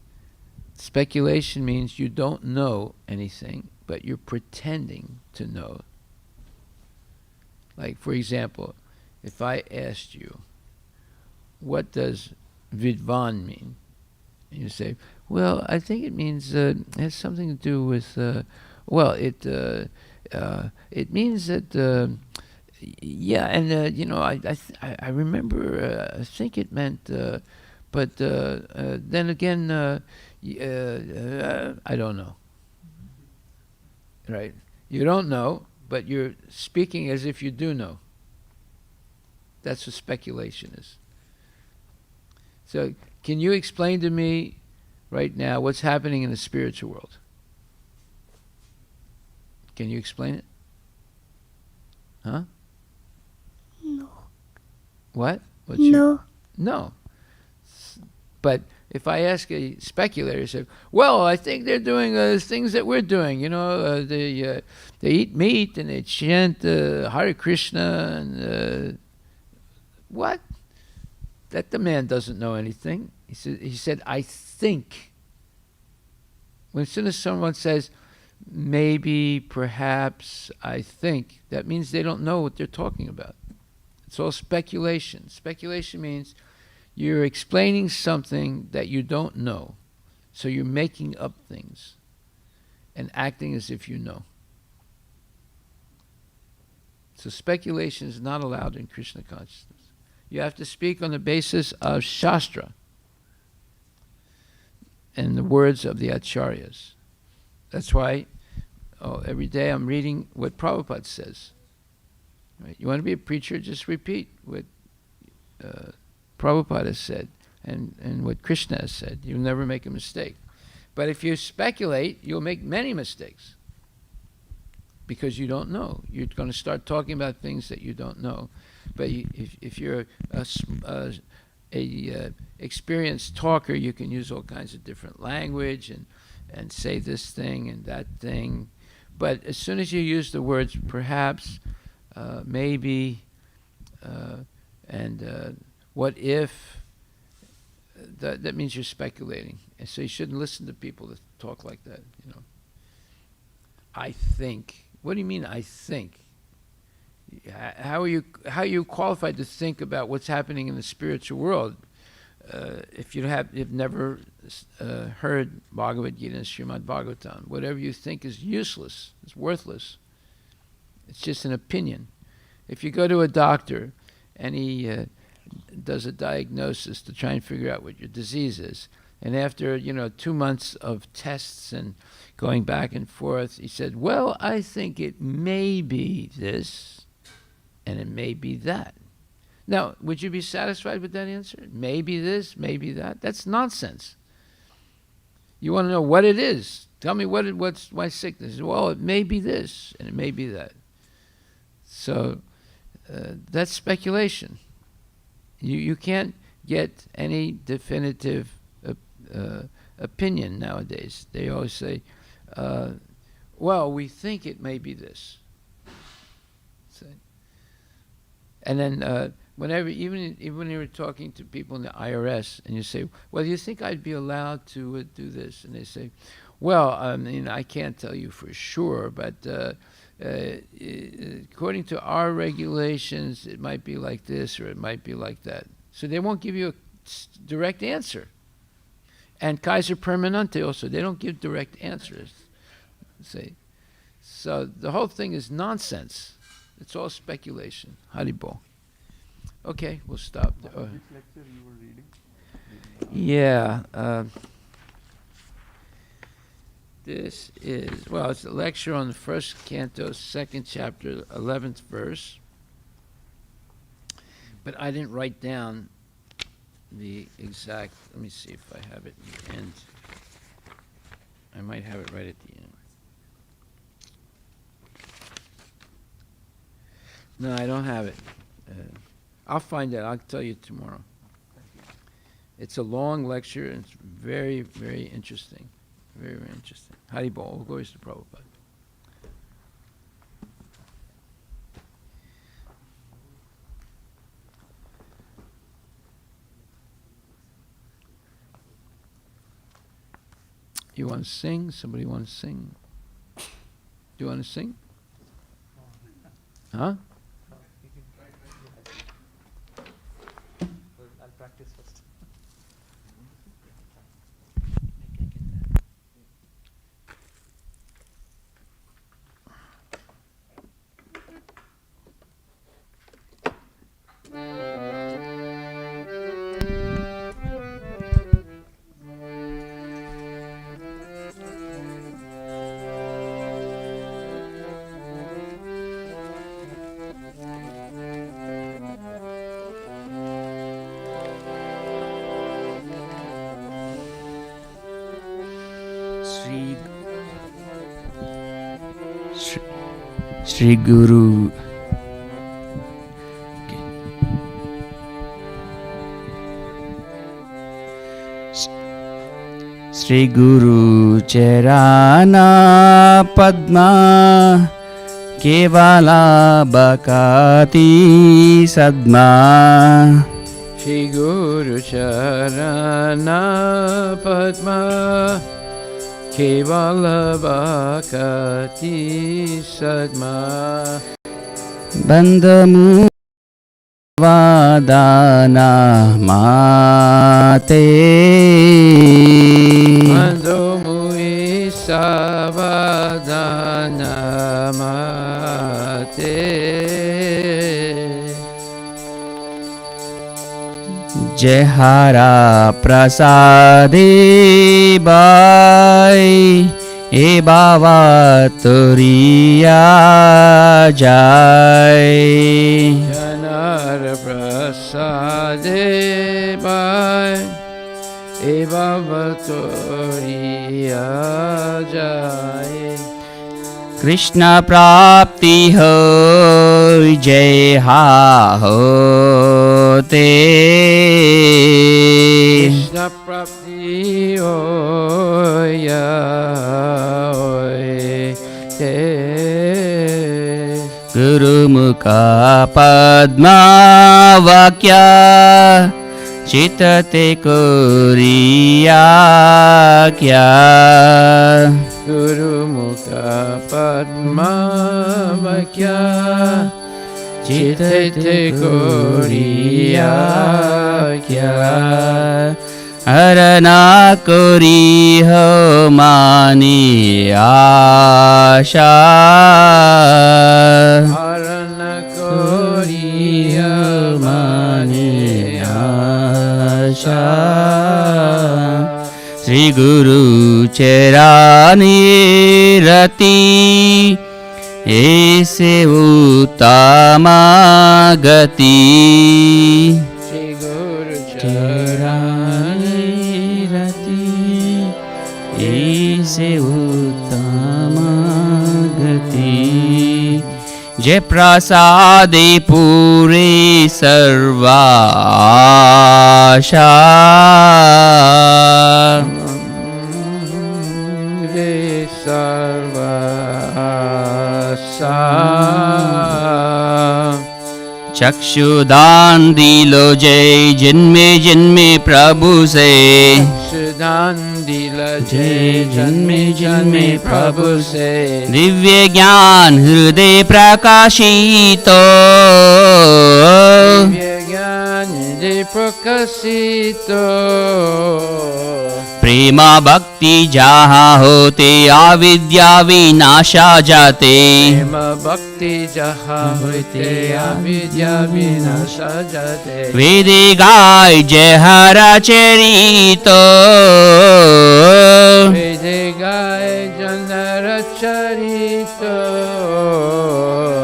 speculation means you don't know anything, but you're pretending to know. Like, for example, if I asked you, what does Vidvan mean? And you say, well, I think it means, it has something to do with, it means that, yeah, and I remember, I think it meant, but then again, I don't know. Right? You don't know, but you're speaking as if you do know. That's what speculation is. So, can you explain to me right now what's happening in the spiritual world? Can you explain it? Huh? No. What? No. No. But if I ask a speculator, say, well, I think they're doing things that we're doing. They eat meat and they chant Hare Krishna and what? That the man doesn't know anything. He said, I think. As soon as someone says, maybe, perhaps, I think, that means they don't know what they're talking about. It's all speculation. Speculation means you're explaining something that you don't know. So you're making up things and acting as if you know. So speculation is not allowed in Krishna consciousness. You have to speak on the basis of Shastra and the words of the Acharyas. That's why every day I'm reading what Prabhupada says. Right? You want to be a preacher, just repeat what Prabhupada has said and what Krishna has said. You'll never make a mistake. But if you speculate, you'll make many mistakes because you don't know. You're going to start talking about things that you don't know. But if you're a experienced talker, you can use all kinds of different language and say this thing and that thing. But as soon as you use the words perhaps, maybe, and what if, that means you're speculating. And so you shouldn't listen to people that talk like that. I think. What do you mean, I think? How are you qualified to think about what's happening in the spiritual world if you've never heard Bhagavad Gita and Srimad Bhagavatam? Whatever you think is useless. It's worthless. It's just an opinion. If you go to a doctor and he does a diagnosis to try and figure out what your disease is, and after 2 months of tests and going back and forth, he said, well, I think it may be this and it may be that. Now, would you be satisfied with that answer? Maybe this, maybe that? That's nonsense. You want to know what it is. Tell me what's my sickness. Well, it may be this and it may be that. So that's speculation. You can't get any definitive opinion nowadays. They always say, well, we think it may be this. And then whenever, even when you were talking to people in the IRS, and you say, well, do you think I'd be allowed to do this? And they say, well, I mean, I can't tell you for sure, but according to our regulations, it might be like this or it might be like that. So they won't give you a direct answer. And Kaiser Permanente also, they don't give direct answers. See? So the whole thing is nonsense. It's all speculation. Haribol. Okay, we'll stop. Which lecture you were reading? Yeah. This is, well, it's a lecture on the first canto, second chapter, 11th verse. But I didn't write down the exact, let me see if I have it at the end. I might have it right at the end. No, I don't have it. I'll find out. I'll tell you tomorrow. It's a long lecture, and it's very, very interesting. Very, very interesting. Haribol, Glories to Prabhupada. You want to sing? Somebody want to sing? Do you want to sing? Huh? I'll practice first. Shri Guru Shri Guru Charana Padma Kevala Bhakati Sadma Shri Guru Charana Padma Kevala Bhakati Sadma Bandamu Vadana Mate Mandomu Isavadana Mate Jehara Prasade Bai E Baba Turiya Jai Janara Prasade Bai Eva Vatoriya Jai Krishna Prapti Ho Jai Ha Hote Krishna Prapti Oya Oye Guru Mukha Padma Vakya Chitate Koriya Kya Guru Mukha Padma Vakya Chitate Koriya Kya Arana Kori Ho Mani Asha Arana Koriya Mani Asha Sri Guru Charani Rati Ese Uttama Gati Shri Guru Charani Rati Ese Uttama Gati जय प्रसादे पूरे सर्वाशा चक्षुदान दिलो जय जन्मे जन्मे प्रभु से चक्षुदान दिलो जय जन्मे जन्मे प्रभु से दिव्य ज्ञान हृदय प्रकाशितो दिव्य ज्ञान हृदय प्रकाशितो प्रेम भक्ति जहाँ होते अविद्या विनाशा जाते प्रेम भक्ति जहाँ होते अविद्या विनाशा जाते वेदे गाय जय हरा चरितो वेदे गाय जनर चरितो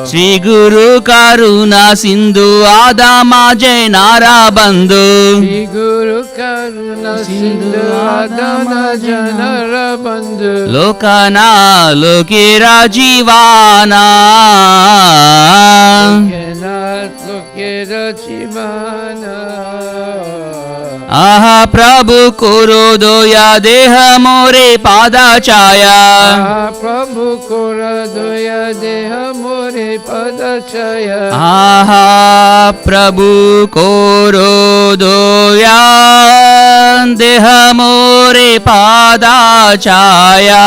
श्री गुरु करुणा सिंधु आदामा जय नारा बंधु श्री गुरु करुणा सिंधु आदामा जनर बंधु लोकना लोकेरा जीवाना लोकेरा जीवाना आहा प्रभु कोरो दोया देह मोरे पादा छाया प्रभु कोरा दोया देह मोरे पद छाया आहा प्रभु कोरो दोया देह मोरे पादा छाया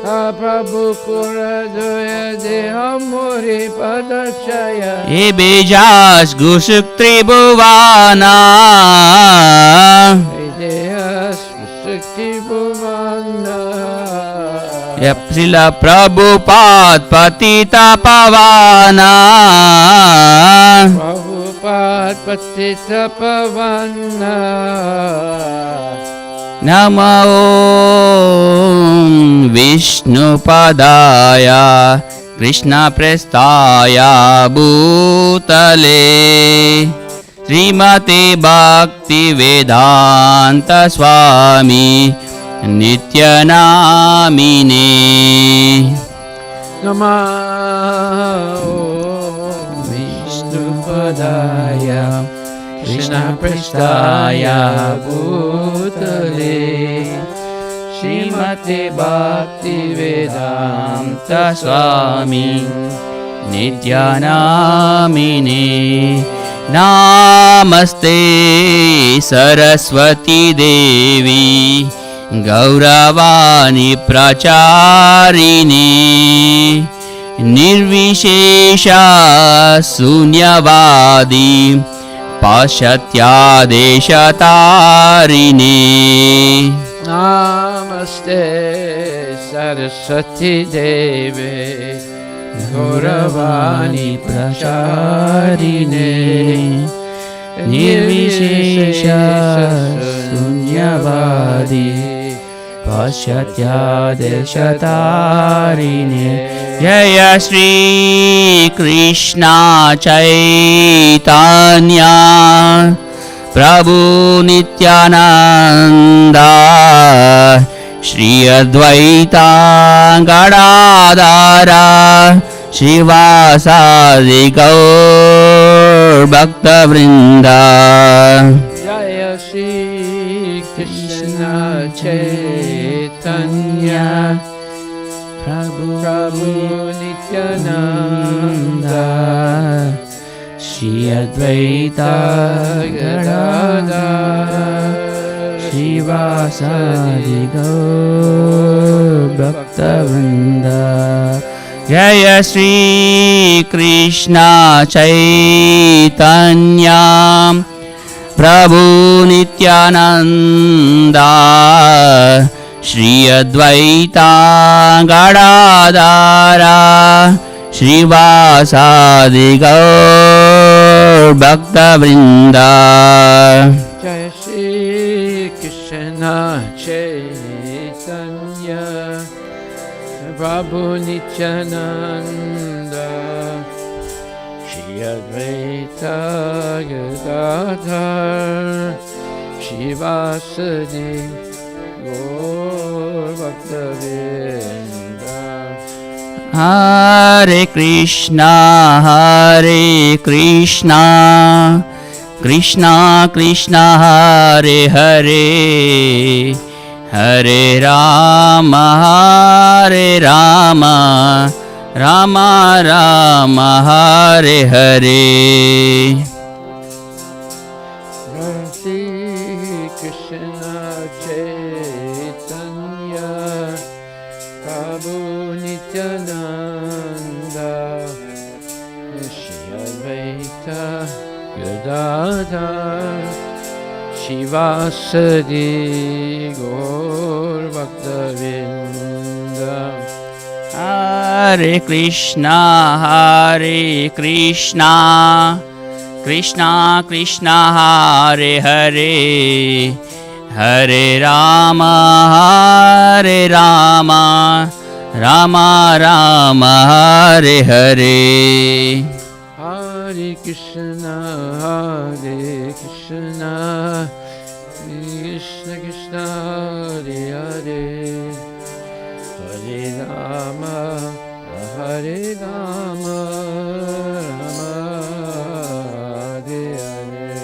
प्रभु कोरा दोया देह मोरे पद छाया ये बेजास गुसुक त्रिभुवाना श्रील प्रभुपाद पतिता पवाना प्रभुपाद पतिता पवाना नमो विष्णुपदाय कृष्णप्रस्थाय भूतले श्रीमते भक्तिवेदान्त स्वामी नित्यनामिने नमो विष्णुपदाय कृष्णप्रस्थाय भूतले श्रीमते भक्तिवेदान्त स्वामी नित्यानामिने नमस्ते सरस्वती देवी गौरवाणी प्रचारिणी निर्विशेषा शून्यवादी पाश्चात्यादेशतारिणी नमस्ते सरस्वती देवे गौरवाणी प्रचारिणे निर्विशेषा शून्यवादी पाश्चात्यादेशतारिणे जय श्री कृष्ण चैतन्य प्रभु नित्यानंद श्री अद्वैता गदाधर श्रीवासादि गौर भक्तवृंद जय श्री कृष्ण चैतन्य प्रभु नित्यानंद श्री अद्वैता गदाधर श्रीवासादि गौर भक्तवृंद जय श्री कृष्ण चैतन्य प्रभु नित्यानंद श्री अद्वैता गदाधर श्रीवासादि गौर भक्तवृंद जय श्री कृष्ण चैतन्य प्रभु नित्यानंद श्री अद्वैता गदाधर श्रीवासादि गौर भक्तवृंद Hare Krishna, Hare Krishna, Krishna Krishna, Hare Hare, Hare Rama, Hare Rama, Rama Rama, Hare Hare. Shri Krishna Chaitanya Prabhu Nityananda Shri Advaita Gadadhar Shivasadi Gaur Bhaktavinda. Hare Krishna, Hare Krishna, Krishna Krishna, Hare Hare, Hare Rama, Hare Rama, Rama Rama, Hare Hare. Hare Krishna, Hare Krishna, Krishna Krishna, Hare Hare, Hare Rama, Hare Rama, Rama Hare Hare.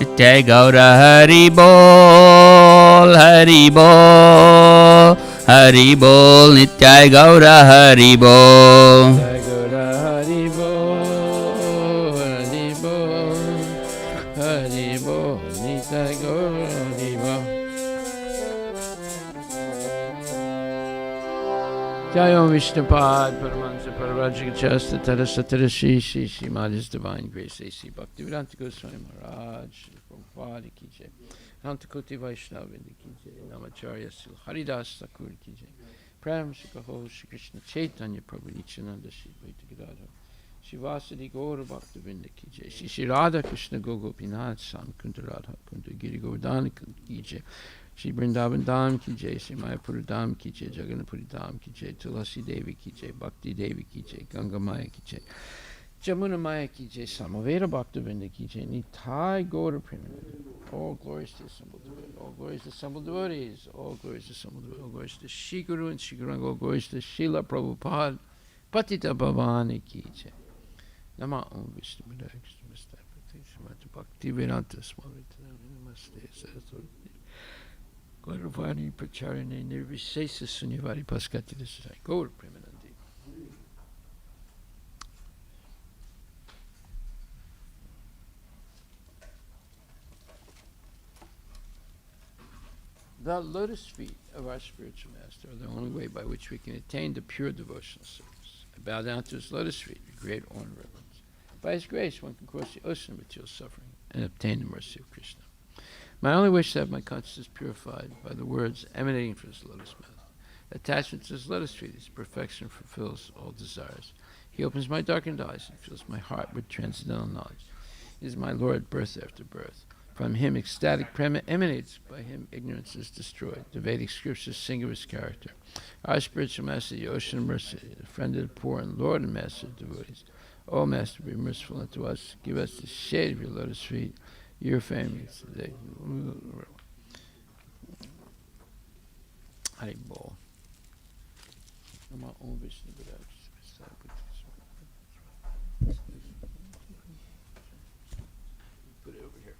Nitya Gaura Hari Bol, Hari Bol, Hari Bol, Nitya Gaura Hari Bol. Jai Gaura Hari Bol, Hari Bol, Hari Bol, Nitai Gaura Hari Bol. Jai Om Vishnupad, Paramahansa Parvarajika Chasta Tara Satara Shri Shri Shri Madhya's Divine Grace A.C. Bhaktivedanta Goswami Maharaj, Shri Prabhupada Ki Jai, Antakoti Vaishnavindi Ki Jai, Namacharya Sil Haridas Thakur Ki Jai, Prem Shri Kaho Shri Krishna Chaitanya Prabhu Nityananda Shri Vaita Gadadhar, Shri Vasadi Gaura Bhaktavinda Ki Jai, Shri Shri Radha Krishna Gopinath Sam Kunda Radha Kunda Giri Govardhana Ki Jai, Shri Vrindavan Dham Ki Jai, Shri Mayapur Dham Ki Jai, Jagannathpuri Dham Ki Jai, Tulasi Devi Ki Jai, Bhakti Devi Ki Jai, Ganga Maya Ki Jai, Jamuna Maya Ki Jai, Samaveda Bhaktavinda Ki Jai, Nitai Gaura Premananda. All glories to assembled devotees, all glories to assembled devotees, all glories to assembled devotees, all glories to Shri Guru and Shri Guranga, all glories to Srila Prabhupada, Patita Bhavani Ki Jai. Nama Om Vishnu Padaya Krishna Mastaya Pati Srimati Bhakti Vedanta Swami Namaste Saraswati Gauravani Pracharane Nirvishesa Sunyavari Paskati Desai Gaur Premanandi. The lotus feet of our spiritual master are the only way by which we can attain the pure devotional service. I bow down to his lotus feet with great honor and reverence. By his grace, one can cross the ocean of material suffering and obtain the mercy of Krishna. My only wish is to have my consciousness purified by the words emanating from his lotus mouth. Attachment to his lotus feet is perfection, fulfills all desires. He opens my darkened eyes and fills my heart with transcendental knowledge. He is my Lord, birth after birth. From him ecstatic prema emanates, by him ignorance is destroyed. The Vedic scriptures sing of his character. Our spiritual master, the ocean of mercy, the friend of the poor and Lord and master of devotees. O Master, be merciful unto us. Give us the shade of your lotus feet, your families today. Hari Bol. Put it over here.